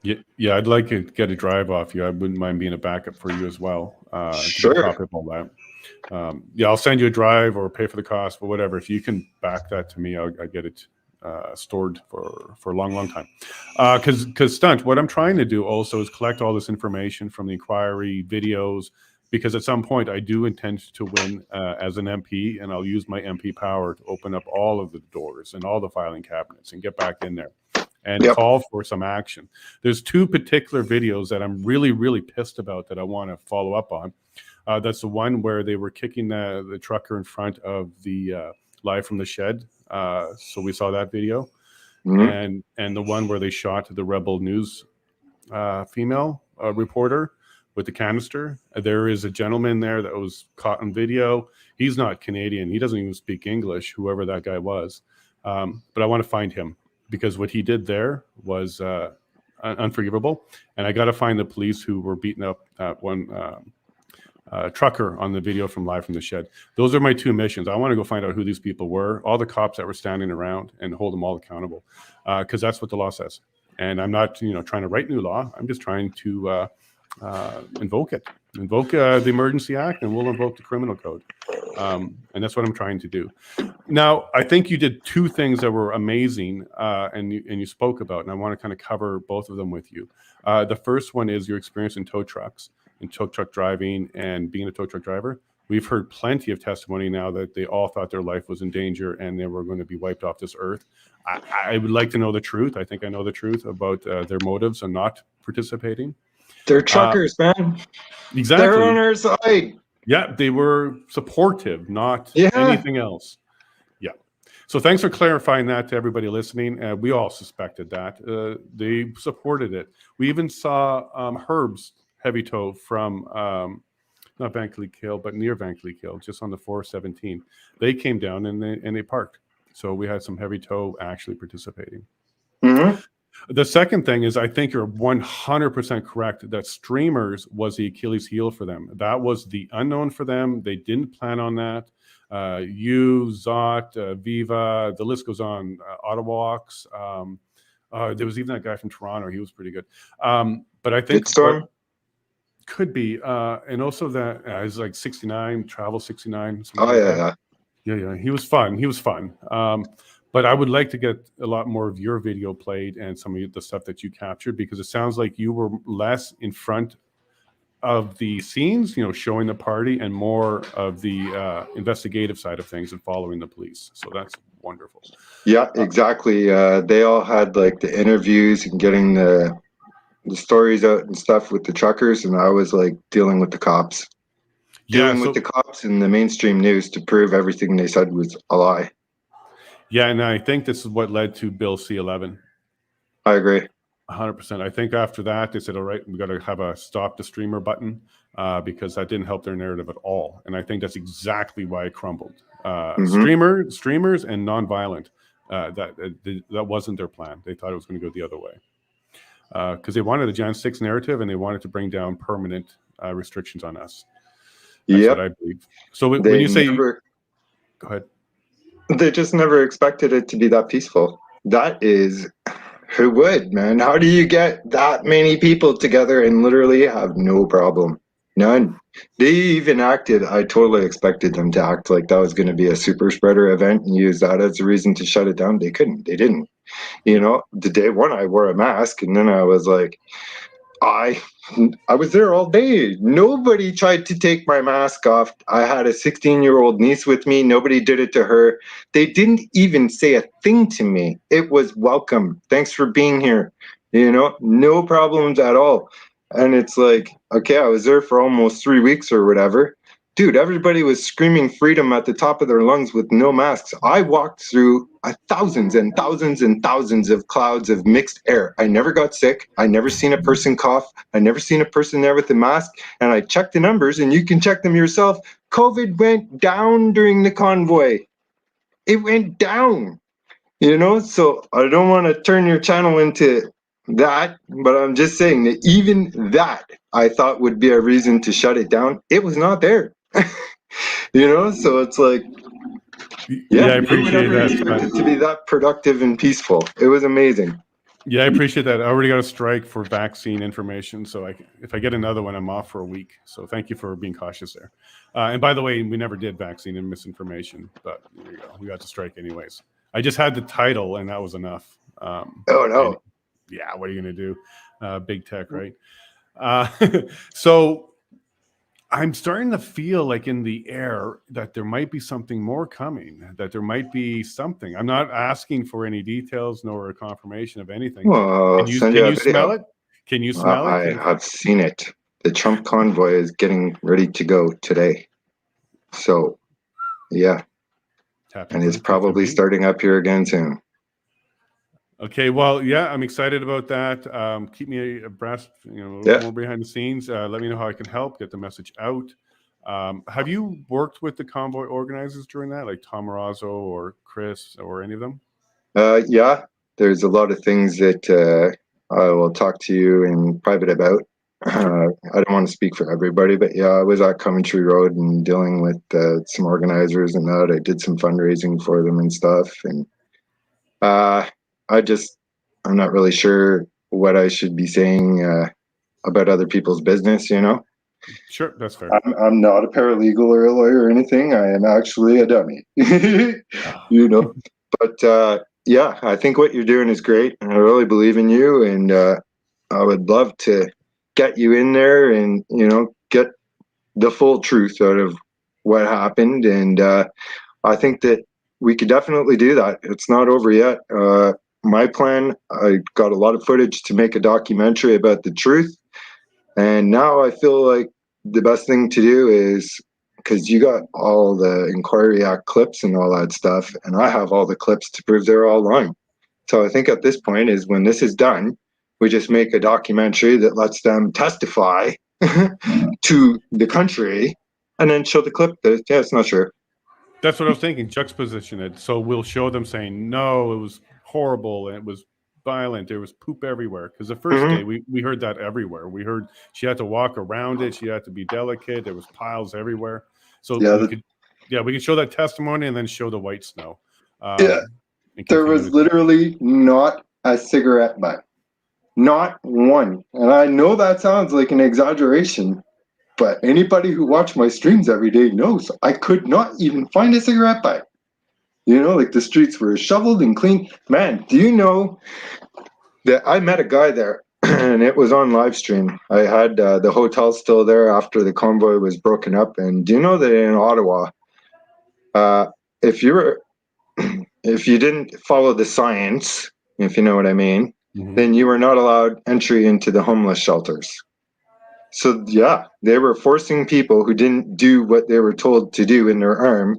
Yeah, I'd like to get a drive off you. I wouldn't mind being a backup for you as well. Sure. To copy of all that. Yeah, I'll send you a drive or pay for the cost, but whatever. If you can back that to me, I'll get it stored for a long time. Because Stunt, what I'm trying to do also is collect all this information from the inquiry videos, because at some point I do intend to win as an MP, and I'll use my MP power to open up all of the doors and all the filing cabinets and get back in there and call for some action. There's two particular videos that I'm really, really pissed about that I want to follow up on. That's the one where they were kicking the trucker in front of the live from the shed. So we saw that video. And the one where they shot the Rebel News female reporter with the canister. There is a gentleman there that was caught on video. He's not Canadian. He doesn't even speak English, whoever that guy was. But I want to find him, because what he did there was unforgivable. And I got to find the police who were beating up one trucker on the video from Live from the Shed. Those are my two missions. I want to go find out who these people were, all the cops that were standing around, and hold them all accountable, because that's what the law says. And I'm not, trying to write new law. I'm just trying to invoke the Emergency Act, and we'll invoke the Criminal Code. And that's what I'm trying to do. Now, I think you did two things that were amazing, and you spoke about, and I want to kind of cover both of them with you. The first one is your experience in tow trucks and tow truck driving and being a tow truck driver. We've heard plenty of testimony now that they all thought their life was in danger and they were going to be wiped off this earth. I would like to know the truth. I think I know the truth about their motives of not participating. They're truckers, man. Exactly. They're on our side. Yeah, they were supportive, not anything else. Yeah. So thanks for clarifying that to everybody listening. We all suspected that. They supported it. We even saw Herb's heavy tow from not Vankleek Hill, but near Vankleek Hill, just on the 417. They came down and they parked. So we had some heavy tow actually participating. Mm-hmm. The second thing is, I think you're 100% correct that streamers was the Achilles heel for them. That was the unknown for them. They didn't plan on that. You, Zot, Viva, the list goes on. Ottawax. There was even that guy from Toronto. He was pretty good. But I think could be, and also that is like 69, Travel 69. Yeah. He was fun. But I would like to get a lot more of your video played and some of the stuff that you captured, because it sounds like you were less in front of the scenes, showing the party, and more of the investigative side of things and following the police. So that's wonderful. Yeah, exactly. They all had like the interviews and getting the stories out and stuff with the truckers, and I was like dealing with the cops. Dealing with the cops and the mainstream news to prove everything they said was a lie. Yeah, and I think this is what led to Bill C-11. I agree. 100%. I think after that, they said, all right, we got to have a stop the streamer button, because that didn't help their narrative at all. And I think that's exactly why it crumbled. Streamers and nonviolent, that wasn't their plan. They thought it was going to go the other way. Because they wanted a Jan 6 narrative, and they wanted to bring down permanent restrictions on us. That's what I believe. So when you say... go ahead. They just never expected it to be that peaceful. That is, who would, man? How do you get that many people together and literally have no problem? None. They even acted, I totally expected them to act like that was going to be a super spreader event and use that as a reason to shut it down. They couldn't. They didn't. The day one, I wore a mask, and then I was like, I was there all day. Nobody tried to take my mask off. I had a 16-year-old niece with me. Nobody did it to her. They didn't even say a thing to me. It was welcome. Thanks for being here. No problems at all. And it's like, okay, I was there for almost 3 weeks or whatever. Dude, everybody was screaming freedom at the top of their lungs with no masks. I walked through thousands and thousands and thousands of clouds of mixed air. I never got sick. I never seen a person cough. I never seen a person there with a mask. And I checked the numbers, and you can check them yourself. COVID went down during the convoy. It went down, So I don't want to turn your channel into that, but I'm just saying that even that I thought would be a reason to shut it down. It was not there. So it's like, I appreciate that. Expected to be that productive and peaceful. It was amazing. Yeah, I appreciate that. I already got a strike for vaccine information, so if I get another one, I'm off for a week. So thank you for being cautious there. And by the way, we never did vaccine and misinformation, but there you go. We got the strike anyways. I just had the title, and that was enough. Oh no. Yeah, what are you going to do? Big tech, right? So I'm starting to feel like in the air that there might be something more coming, that there might be something. I'm not asking for any details nor a confirmation of anything. Well, Can I'll send you can a you smell video. it? Can you smell I it? have seen it. The Trump convoy is getting ready to go today. So, yeah, Happy and it's birthday to probably me. starting up here again soon. Okay, well, yeah, I'm excited about that. Keep me abreast, Yeah. more behind the scenes. Let me know how I can help get the message out. Have you worked with the convoy organizers during that, like Tom Marazzo or Chris or any of them? Yeah, there's a lot of things that I will talk to you in private about. Sure. I don't want to speak for everybody, but yeah, I was at Coventry Road and dealing with some organizers and that. I did some fundraising for them and stuff. And uh, I'm not really sure what I should be saying about other people's business, Sure, that's fair. I'm not a paralegal or a lawyer or anything. I am actually a dummy, Ah, But yeah, I think what you're doing is great. I really believe in you, and I would love to get you in there and get the full truth out of what happened. And I think that we could definitely do that. It's not over yet. My plan, I got a lot of footage to make a documentary about the truth. And now I feel like the best thing to do is because you got all the Inquiry Act clips and all that stuff, and I have all the clips to prove they're all lying. So I think at this point is when this is done, we just make a documentary that lets them testify to the country and then show the clip that, yeah, it's not true. that's what I was thinking. Juxtaposition it. So we'll show them saying, no, it was horrible and it was violent. There was poop everywhere. Because the first day Mm-hmm. we heard that everywhere. We heard she had to walk around it. She had to be delicate. There was piles everywhere. So Yeah, we could show that testimony and then show the white snow. yeah, And there continue was to. literally not a cigarette butt. Not one. And I know that sounds like an exaggeration, but anybody who watched my streams every day knows I could not even find a cigarette butt. Like the streets were shoveled and clean. Man, do you know that I met a guy there and it was on live stream. I had the hotel still there after the convoy was broken up. And do you know that in Ottawa, uh, if you were if you didn't follow the science, if you know what I mean, Mhm. then you were not allowed entry into the homeless shelters. So yeah, they were forcing people who didn't do what they were told to do in their arm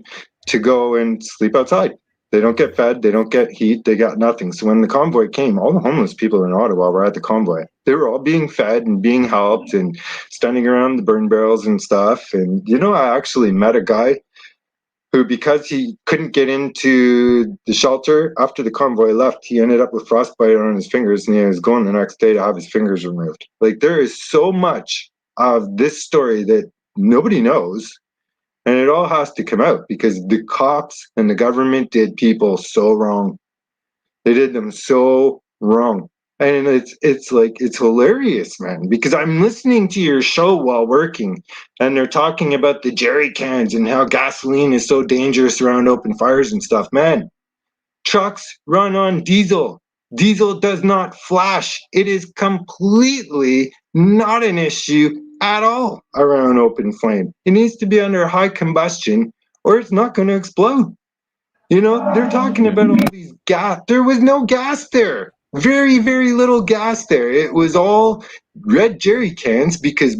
to go and sleep outside. They don't get fed, they don't get heat, they got nothing. So when the convoy came, all the homeless people in Ottawa were at the convoy. They were all being fed and being helped and standing around the burn barrels and stuff. And I actually met a guy who, because he couldn't get into the shelter after the convoy left, he ended up with frostbite on his fingers, and he was going the next day to have his fingers removed. Like, there is so much of this story that nobody knows, and it all has to come out because the cops and the government did people so wrong. They did them so wrong. And it's hilarious, man, because I'm listening to your show while working and they're talking about the jerry cans and how gasoline is so dangerous around open fires and stuff. Man, trucks run on diesel. Diesel does not flash. It is completely not an issue at all around open flame. It needs to be under high combustion or it's not going to explode. They're talking Yeah. about all these gas. There was no gas there. Very, very little gas there. It was all red jerry cans because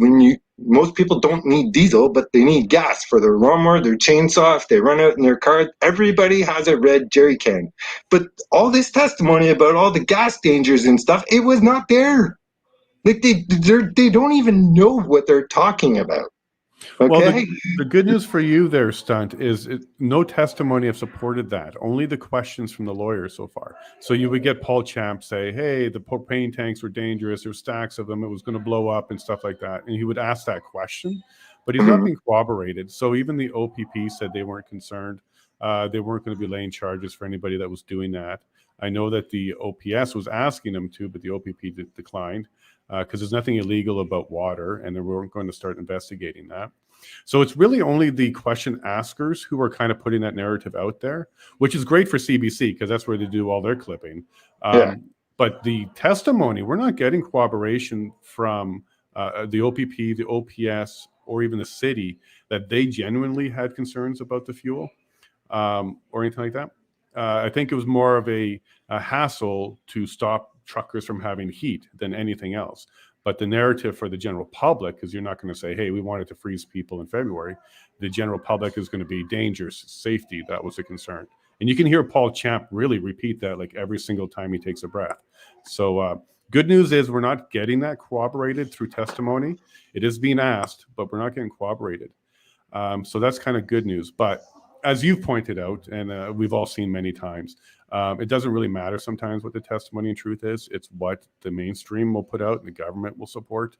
most people don't need diesel, but they need gas for their lawnmower, their chainsaw. If they run out in their car, everybody has a red jerry can. But all this testimony about all the gas dangers and stuff, it was not there. Like they don't even know what they're talking about. Well, Okay. the good news for you there, Stunt, is no testimony have supported that. Only the questions from the lawyers so far. So you would get Paul Champ say, hey, the propane tanks were dangerous. There were stacks of them. It was going to blow up and stuff like that. And he would ask that question, but he's not Mhm. being corroborated. So even the OPP said they weren't concerned. They weren't going to be laying charges for anybody that was doing that. I know that the OPS was asking them to, but the OPP declined because there's nothing illegal about water, and they weren't going to start investigating that. So it's really only the question askers who are kind of putting that narrative out there, which is great for CBC because that's where they do all their clipping. Yeah. But the testimony, we're not getting corroboration from the OPP, the OPS, or even the city that they genuinely had concerns about the fuel or anything like that. I think it was more of a hassle to stop truckers from having heat than anything else. But the narrative for the general public, because you're not going to say, hey, we wanted to freeze people in February. The general public is going to be dangers, safety. That was a concern. And you can hear Paul Champ really repeat that like every single time he takes a breath. So good news is we're not getting that corroborated through testimony. It is being asked, but we're not getting corroborated. So that's kind of good news. But as you've pointed out, and we've all seen many times, it doesn't really matter sometimes what the testimony and truth is. It's what the mainstream will put out and the government will support.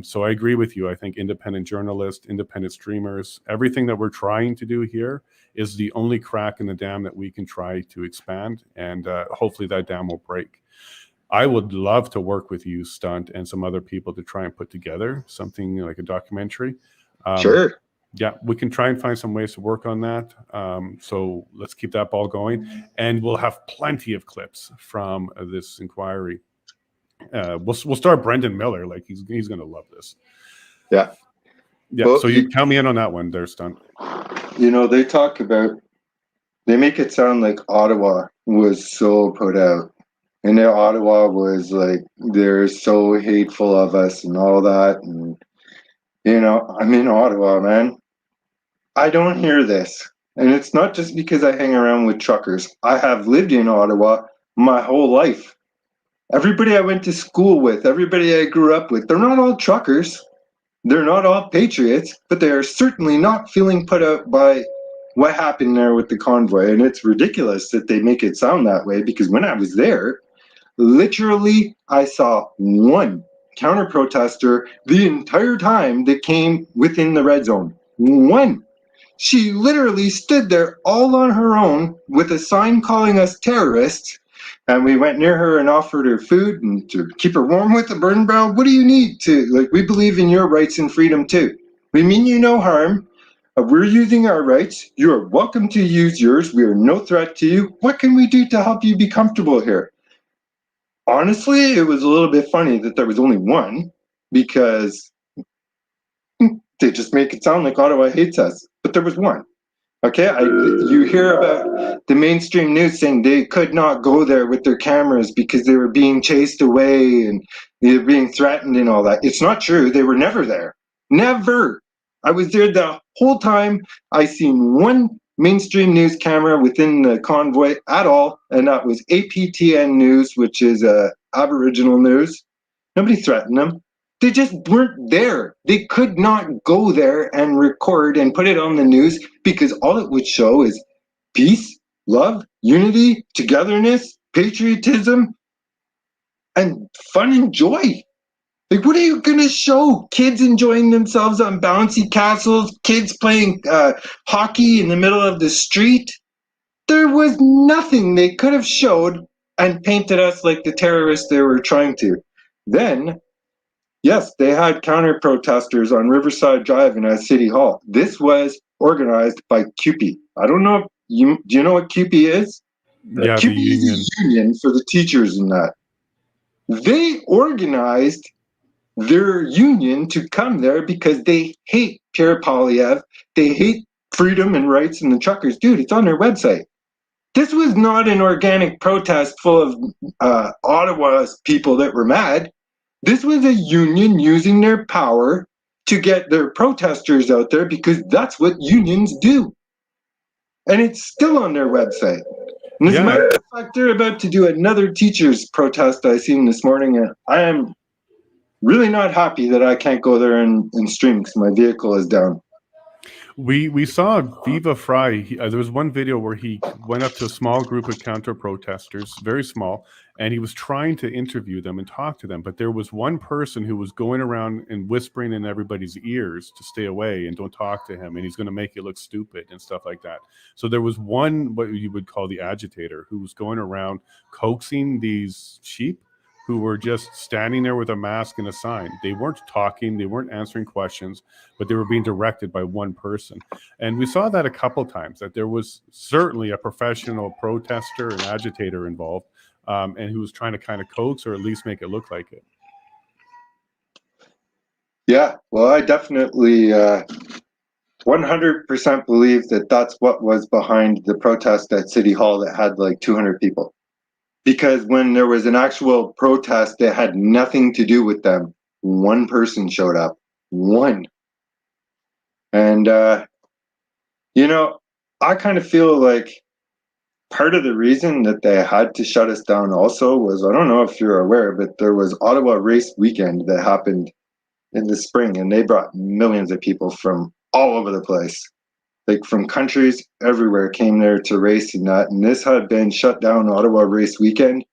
So I agree with you. I think independent journalists, independent streamers, everything that we're trying to do here is the only crack in the dam that we can try to expand. And hopefully that dam will break. I would love to work with you, Stunt, and some other people to try and put together something like a documentary. Sure. Yeah, we can try and find some ways to work on that. So let's keep that ball going. And we'll have plenty of clips from this inquiry. We'll start Brendan Miller. Like he's going to love this. Yeah. Yeah. Well, so you count me in on that one there, Stunt. They make it sound like Ottawa was so put out. And then Ottawa was like, they're so hateful of us and all that. And, I'm in Ottawa, man. I don't hear this. And it's not just because I hang around with truckers. I have lived in Ottawa my whole life. Everybody I went to school with, everybody I grew up with, they're not all truckers. They're not all patriots, but they are certainly not feeling put out by what happened there with the convoy. And it's ridiculous that they make it sound that way, because when I was there, literally I saw one counter protester the entire time that came within the red zone. One. She literally stood there all on her own with a sign calling us terrorists. And we went near her and offered her food and to keep her warm with a burn barrel. What do you need to, we believe in your rights and freedom too. We mean you no harm. We're using our rights. You are welcome to use yours. We are no threat to you. What can we do to help you be comfortable here? Honestly, it was a little bit funny that there was only one, because they just make it sound like Ottawa hates us. But there was one. Okay, you hear about the mainstream news saying they could not go there with their cameras because they were being chased away and they were being threatened and all that. It's not true. They were never there. Never. I was there the whole time. I seen one mainstream news camera within the convoy at all, and that was APTN News, which is Aboriginal news. Nobody threatened them. They just weren't there. They could not go there and record and put it on the news, because all it would show is peace, love, unity, togetherness, patriotism, and fun and joy. Like, what are you going to show? Kids enjoying themselves on bouncy castles, kids playing hockey in the middle of the street? There was nothing they could have showed and painted us like the terrorists they were trying to. Then, yes, they had counter protesters on Riverside Drive and at City Hall. This was organized by CUPE. I don't know. Do you know what CUPE is? Yeah, CUPE the union. is a union for the teachers and that. They organized their union to come there because they hate Pierre Poilievre. They hate freedom and rights and the truckers. Dude, it's on their website. This was not an organic protest full of Ottawa's people that were mad. This was a union using their power to get their protesters out there, because that's what unions do. And it's still on their website. And as a matter of fact, they're about to do another teachers' protest I seen this morning, and I am really not happy that I can't go there and stream because my vehicle is down. We saw Viva Fry. There was one video where he went up to a small group of counter protesters, very small, and he was trying to interview them and talk to them. But there was one person who was going around and whispering in everybody's ears to stay away and don't talk to him, and he's going to make you look stupid and stuff like that. So there was one, what you would call the agitator, who was going around coaxing these sheep who were just standing there with a mask and a sign. They weren't talking, they weren't answering questions, but they were being directed by one person. And we saw that a couple times, that there was certainly a professional protester and agitator involved, and who was trying to kind of coax or at least make it look like it. Yeah, well, I definitely 100% believe that that's what was behind the protest at City Hall that had like 200 people. Because when there was an actual protest that had nothing to do with them, one person showed up. One. And, you know, I kind of feel like part of the reason that they had to shut us down also was, I don't know if you're aware, but there was Ottawa Race Weekend that happened in the spring, and they brought millions of people from all over the place. Like from countries everywhere came there to race and that. And this had been shut down. Ottawa Race Weekend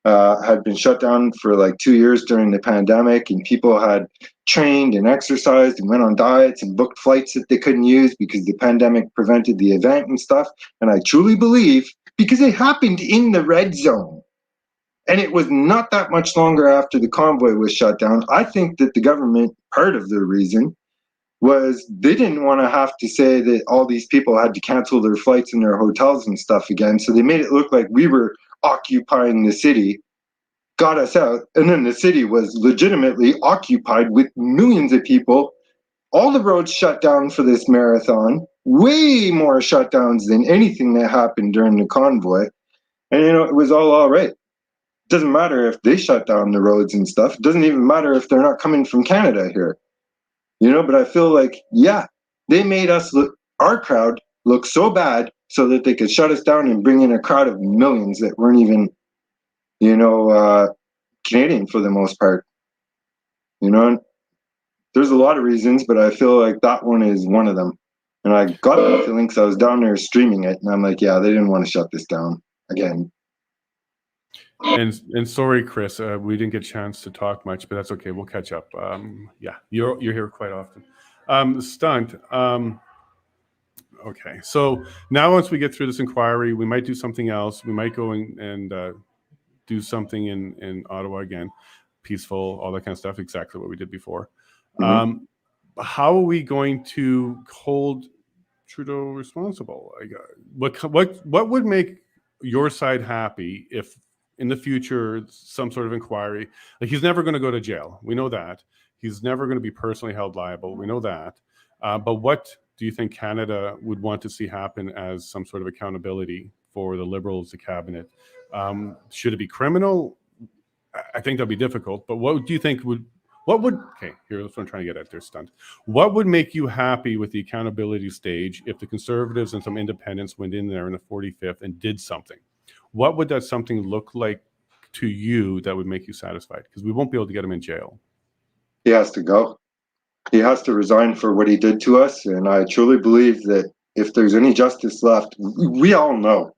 had been shut down for like 2 years during the pandemic, and people had trained and exercised and went on diets and booked flights that they couldn't use because the pandemic prevented the event and stuff. And I truly believe, because it happened in the red zone, and it was not that much longer after the convoy was shut down, I think that the government, part of the reason, was they didn't want to have to say that all these people had to cancel their flights and their hotels and stuff again. So they made it look like we were occupying the city, got us out, and then the city was legitimately occupied with millions of people. All the roads shut down for this marathon, way more shutdowns than anything that happened during the convoy. And it was all right. It doesn't matter if they shut down the roads and stuff. It doesn't even matter if they're not coming from Canada here. But I feel like, yeah, they made us look, our crowd look so bad so that they could shut us down and bring in a crowd of millions that weren't even, Canadian for the most part. There's a lot of reasons, but I feel like that one is one of them. And I got that feeling because I was down there streaming it, and I'm like, yeah, they didn't want to shut this down again. And sorry, Chris, we didn't get a chance to talk much, but that's okay. We'll catch up. Yeah, you're here quite often. Stunt. Okay, so now once we get through this inquiry, we might do something else. We might go and do something in Ottawa again, peaceful, all that kind of stuff. Exactly what we did before. Mm-hmm. How are we going to hold Trudeau responsible? What would make your side happy if in the future some sort of inquiry, like he's never going to go to jail, we know that. He's never going to be personally held liable, we know that. But what do you think Canada would want to see happen as some sort of accountability for the Liberals, the cabinet? Should it be criminal? I think that'd be difficult, but what do you think here's what I'm trying to get at there, Stunt. What would make you happy with the accountability stage if the Conservatives and some independents went in there in the 45th and did something? What would that something look like to you that would make you satisfied? Because we won't be able to get him in jail. He has to go. He has to resign for what he did to us. And I truly believe that if there's any justice left, we all know.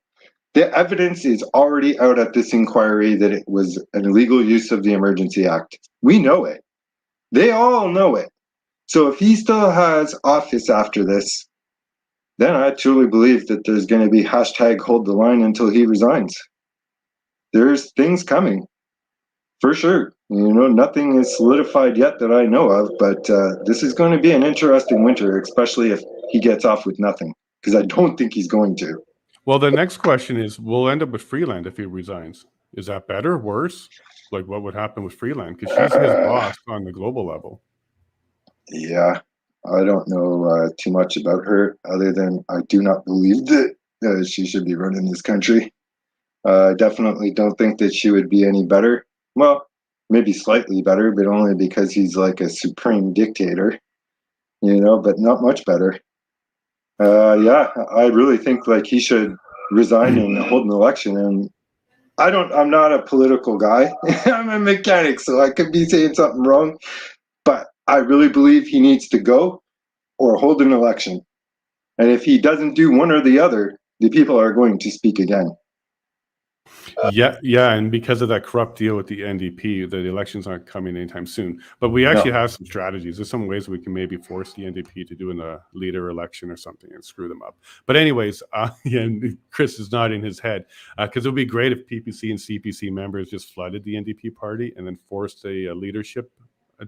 The evidence is already out at this inquiry that it was an illegal use of the Emergency Act. We know it. They all know it. So if he still has office after this, then I truly believe that there's going to be #hold the line until he resigns. There's things coming, for sure. Nothing is solidified yet that I know of, but this is going to be an interesting winter, especially if he gets off with nothing, because I don't think he's going to. Well, the next question is, we'll end up with Freeland if he resigns. Is that better, worse? Like, what would happen with Freeland? Because she's his boss on the global level. Yeah, I don't know too much about her, other than I do not believe that she should be running this country. I definitely don't think that she would be any better. Well, maybe slightly better, but only because he's like a supreme dictator, but not much better. Yeah, I really think like he should resign and hold an election. And I'm not a political guy. I'm a mechanic, so I could be saying something wrong, but I really believe he needs to go or hold an election. And if he doesn't do one or the other, the people are going to speak again. Yeah, and because of that corrupt deal with the NDP, the elections aren't coming anytime soon. But we actually have some strategies. There's some ways we can maybe force the NDP to do a leader election or something and screw them up. But anyways, yeah, and Chris is nodding his head because it would be great if PPC and CPC members just flooded the NDP party and then forced a leadership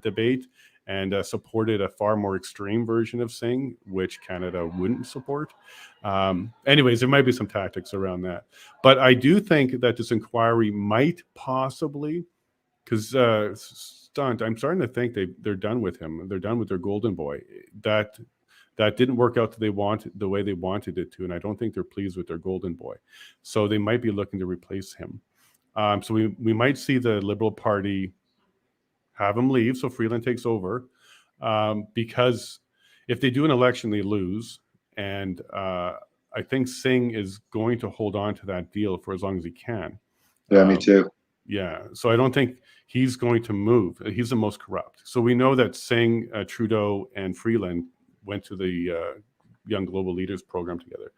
debate and supported a far more extreme version of Singh, which Canada wouldn't support. Anyways, there might be some tactics around that. But I do think that this inquiry might possibly, because Stunt, I'm starting to think they're done with him. They're done with their golden boy. That didn't work out the way they wanted it to, and I don't think they're pleased with their golden boy. So they might be looking to replace him. So we might see the Liberal Party have him leave, so Freeland takes over, because if they do an election, they lose, and I think Singh is going to hold on to that deal for as long as he can. Yeah, me too. Yeah, so I don't think he's going to move. He's the most corrupt. So we know that Singh, Trudeau, and Freeland went to the Young Global Leaders program together.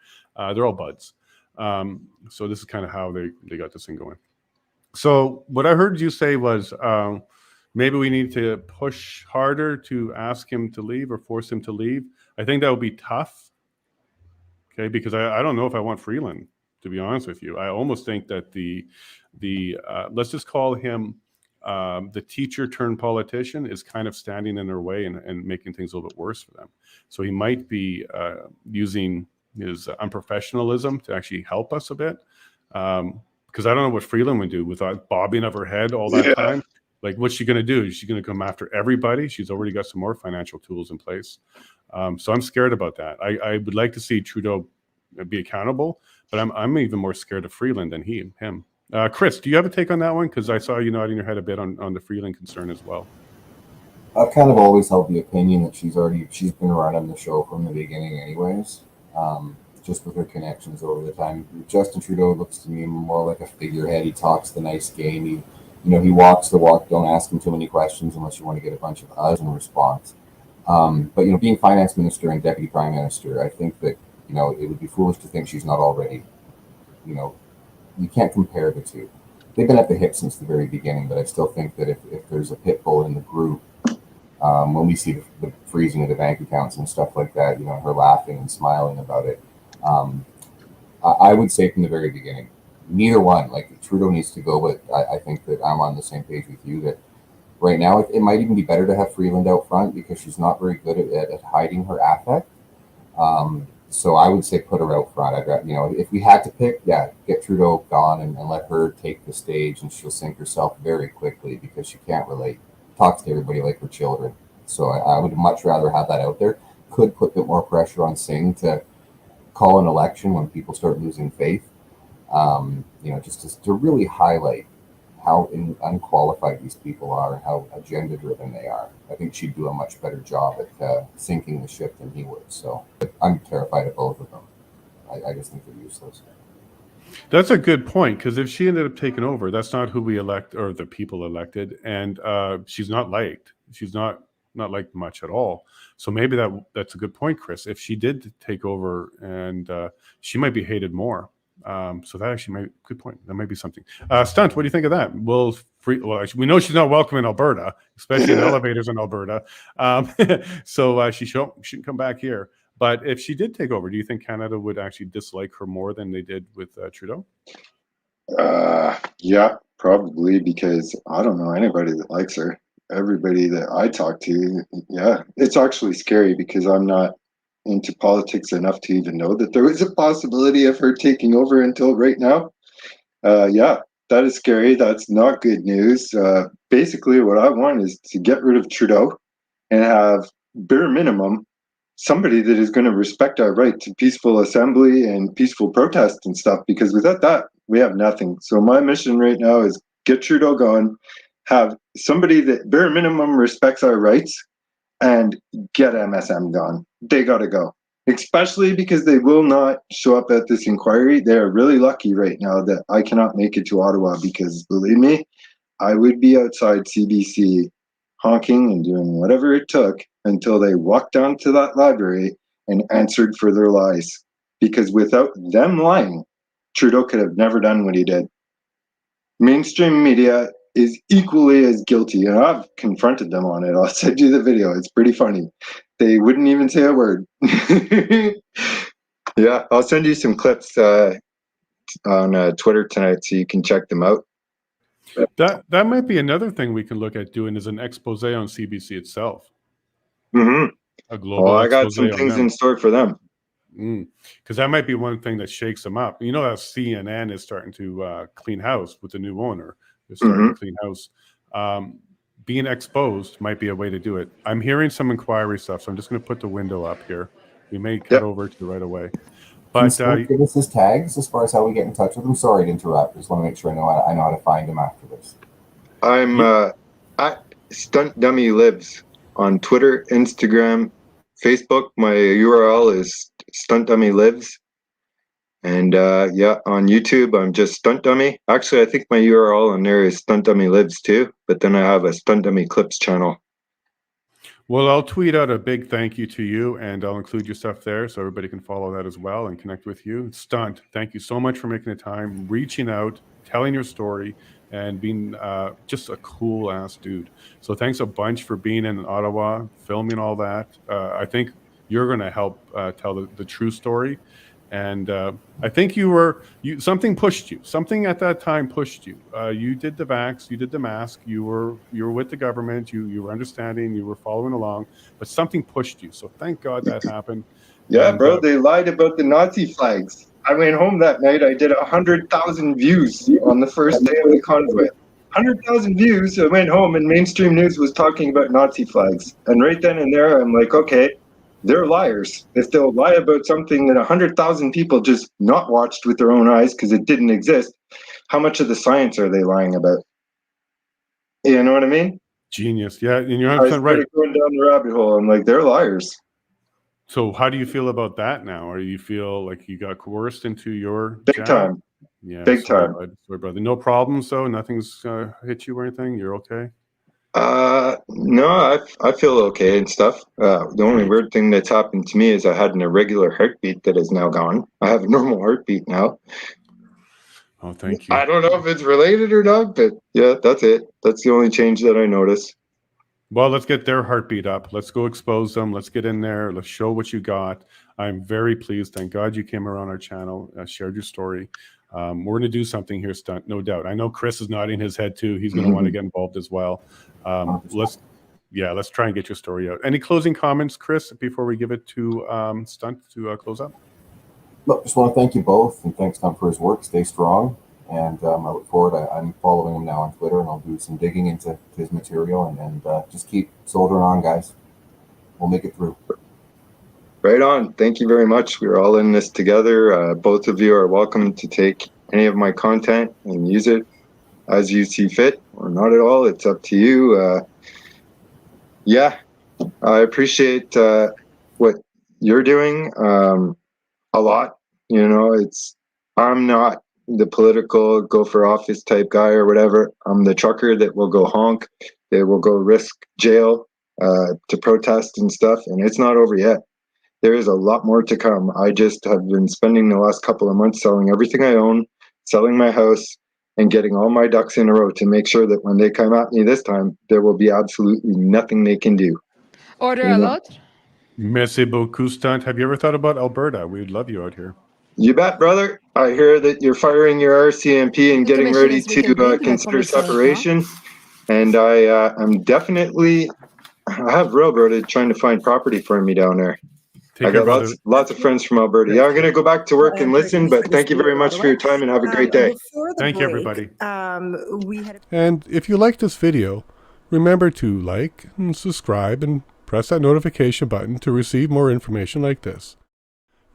They're all buds. So this is kind of how they got this thing going. So what I heard you say was maybe we need to push harder to ask him to leave or force him to leave. I think that would be tough. Okay, because I don't know if I want Freeland, to be honest with you. I almost think that the let's just call him the teacher turned politician is kind of standing in their way and making things a little bit worse for them. So he might be using his unprofessionalism to actually help us a bit. Because I don't know what Freeland would do without bobbing of her head all that time. Like, what's she going to do? Is she going to come after everybody? She's already got some more financial tools in place. So I'm scared about that. I would like to see Trudeau be accountable, but I'm even more scared of Freeland than him. Chris, do you have a take on that one? Because I saw you nodding your head a bit on the Freeland concern as well. I've kind of always held the opinion that she's been running the show from the beginning anyways, just with her connections over the time. Justin Trudeau looks to me more like a figurehead. He talks the nice game. He walks the walk. Don't ask him too many questions unless you want to get a bunch of us in response. But being finance minister and deputy prime minister, I think that it would be foolish to think she's not already. You can't compare the two. They've been at the hip since the very beginning, but I still think that if there's a pit bull in the group, when we see the freezing of the bank accounts and stuff like that, her laughing and smiling about it, I would say from the very beginning, neither one. Like, Trudeau needs to go, but I think that I'm on the same page with you that right now it might even be better to have Freeland out front because she's not very good at hiding her affect. So I would say put her out front. If we had to pick, get Trudeau gone and let her take the stage, and she'll sink herself very quickly because she can't relate. Talks to everybody like her children. So I would much rather have that out there. Could put a bit more pressure on Singh to call an election when people start losing faith. Just to really highlight how unqualified these people are and how agenda driven they are. I think she'd do a much better job at sinking the ship than he would. So I'm terrified of both of them. I just think they're useless. That's a good point, because if she ended up taking over, that's not who we elect or the people elected, and she's not liked. She's not liked much at all. So maybe that's a good point, Chris. If she did take over, and she might be hated more. So that actually good point. That might be something. Stunt, what do you think of that? We know she's not welcome in Alberta, especially in elevators in Alberta. So she shouldn't come back here. But if she did take over, do you think Canada would actually dislike her more than they did with Trudeau? Yeah, probably, because I don't know anybody that likes her. Everybody that I talk to, it's actually scary because I'm not into politics enough to even know that there was a possibility of her taking over until right now. That is scary. That's not good news. Basically, what I want is to get rid of Trudeau and have bare minimum somebody that is going to respect our right to peaceful assembly and peaceful protest and stuff, because without that, we have nothing. So my mission right now is get Trudeau going, have somebody that bare minimum respects our rights, and get MSM gone. They got to go, especially because they will not show up at this inquiry. They're really lucky right now that I cannot make it to Ottawa, because believe me, I would be outside CBC honking and doing whatever it took until they walked down to that library and answered for their lies. Because without them lying, Trudeau could have never done what he did. mainstream media is equally as guilty, and I've confronted them on it. I'll send you the video. It's pretty funny. They wouldn't even say a word. Yeah, I'll send you some clips on Twitter tonight so you can check them out. That might be another thing we can look at doing is an expose on CBC itself. Mm-hmm. A global Well, I got expose some on things them. in store for them. Because that might be one thing that shakes them up. You know how CNN is starting to clean house with the new owner. They're starting to clean house. Being exposed might be a way to do it. I'm hearing some inquiry stuff, so I'm just going to put the window up here. We may cut over to right away. Can But Stunt give us his tags as far as how we get in touch with him? Sorry to interrupt. Just want to make sure I know how to find him after this. I'm at Stunt Dummy Lives on Twitter, Instagram, Facebook. My URL is Stunt Dummy Lives. And yeah, on YouTube, I'm just Stunt Dummy. Actually, I think my URL on there is Stunt Dummy Lives too. But then I have a Stunt Dummy Clips channel. Well, I'll tweet out a big thank you to you, and I'll include your stuff there so everybody can follow that as well and connect with you. Stunt, thank you so much for making the time, reaching out, telling your story, and being just a cool-ass dude. So thanks a bunch for being in Ottawa, filming all that. I think you're going to help tell the true story. And I think something pushed you. Something at that time pushed you. You did the vax, you did the mask, you were with the government, you were understanding, you were following along, but something pushed you. So thank God that happened. Yeah, and, bro, they lied about the Nazi flags. I went home that night. I did 100,000 views on the first day of the convoy. 100,000 views. I went home and mainstream news was talking about Nazi flags. And right then and there, I'm like, okay, they're liars. If they'll lie about something that 100,000 people just not watched with their own eyes because it didn't exist, how much of the science are they lying about? You know what I mean? Genius. Yeah, and you're I 100% started right. going down the rabbit hole. I'm like, they're liars. So how do you feel about that now? Or you feel like you got coerced into your Big job? time. Yeah, Big time. Sorry, brother. No problems, though? Nothing's hit you or anything? You're okay? No, I feel okay and stuff. The only weird thing that's happened to me is I had an irregular heartbeat that is now gone. I have a normal heartbeat now. Oh, thank you. I don't know if it's related or not, but yeah, that's it. That's the only change that I noticed. Well, let's get their heartbeat up. Let's go expose them. Let's get in there. Let's show what you got. I'm very pleased. Thank God you came around our channel, shared your story. We're going to do something here, Stunt, no doubt. I know Chris is nodding his head too. He's going to want to get involved as well. Let's try and get your story out. Any closing comments, Chris, before we give it to Stunt to close up? Look, just want to thank you both, and thanks, Stunt, for his work. Stay strong, and I look forward. I'm following him now on Twitter, and I'll do some digging into his material, and just keep soldiering on, guys. We'll make it through. Right on. Thank you very much. We're all in this together. Both of you are welcome to take any of my content and use it as you see fit, or not at all. It's up to you. Yeah, I appreciate what you're doing a lot. You know, I'm not the political go for office type guy or whatever. I'm the trucker that will go honk, that will go risk jail to protest and stuff, and it's not over yet. There is a lot more to come. I just have been spending the last couple of months selling everything I own, selling my house, and getting all my ducks in a row to make sure that when they come at me this time, there will be absolutely nothing they can do. Order a lot? Merci beaucoup, Stunt. Have you ever thought about Alberta? We'd love you out here. You bet, brother. I hear that you're firing your RCMP and getting ready to consider separation. And I'm definitely, I have railroaded trying to find property for me down there. I got lots of friends from Alberta. Yeah, I'm going to go back to work and listen, but thank you very much for your time and have a great day. Thank you, everybody. And if you like this video, remember to like and subscribe and press that notification button to receive more information like this.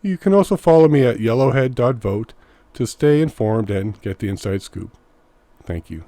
You can also follow me at yellowhead.vote to stay informed and get the inside scoop. Thank you.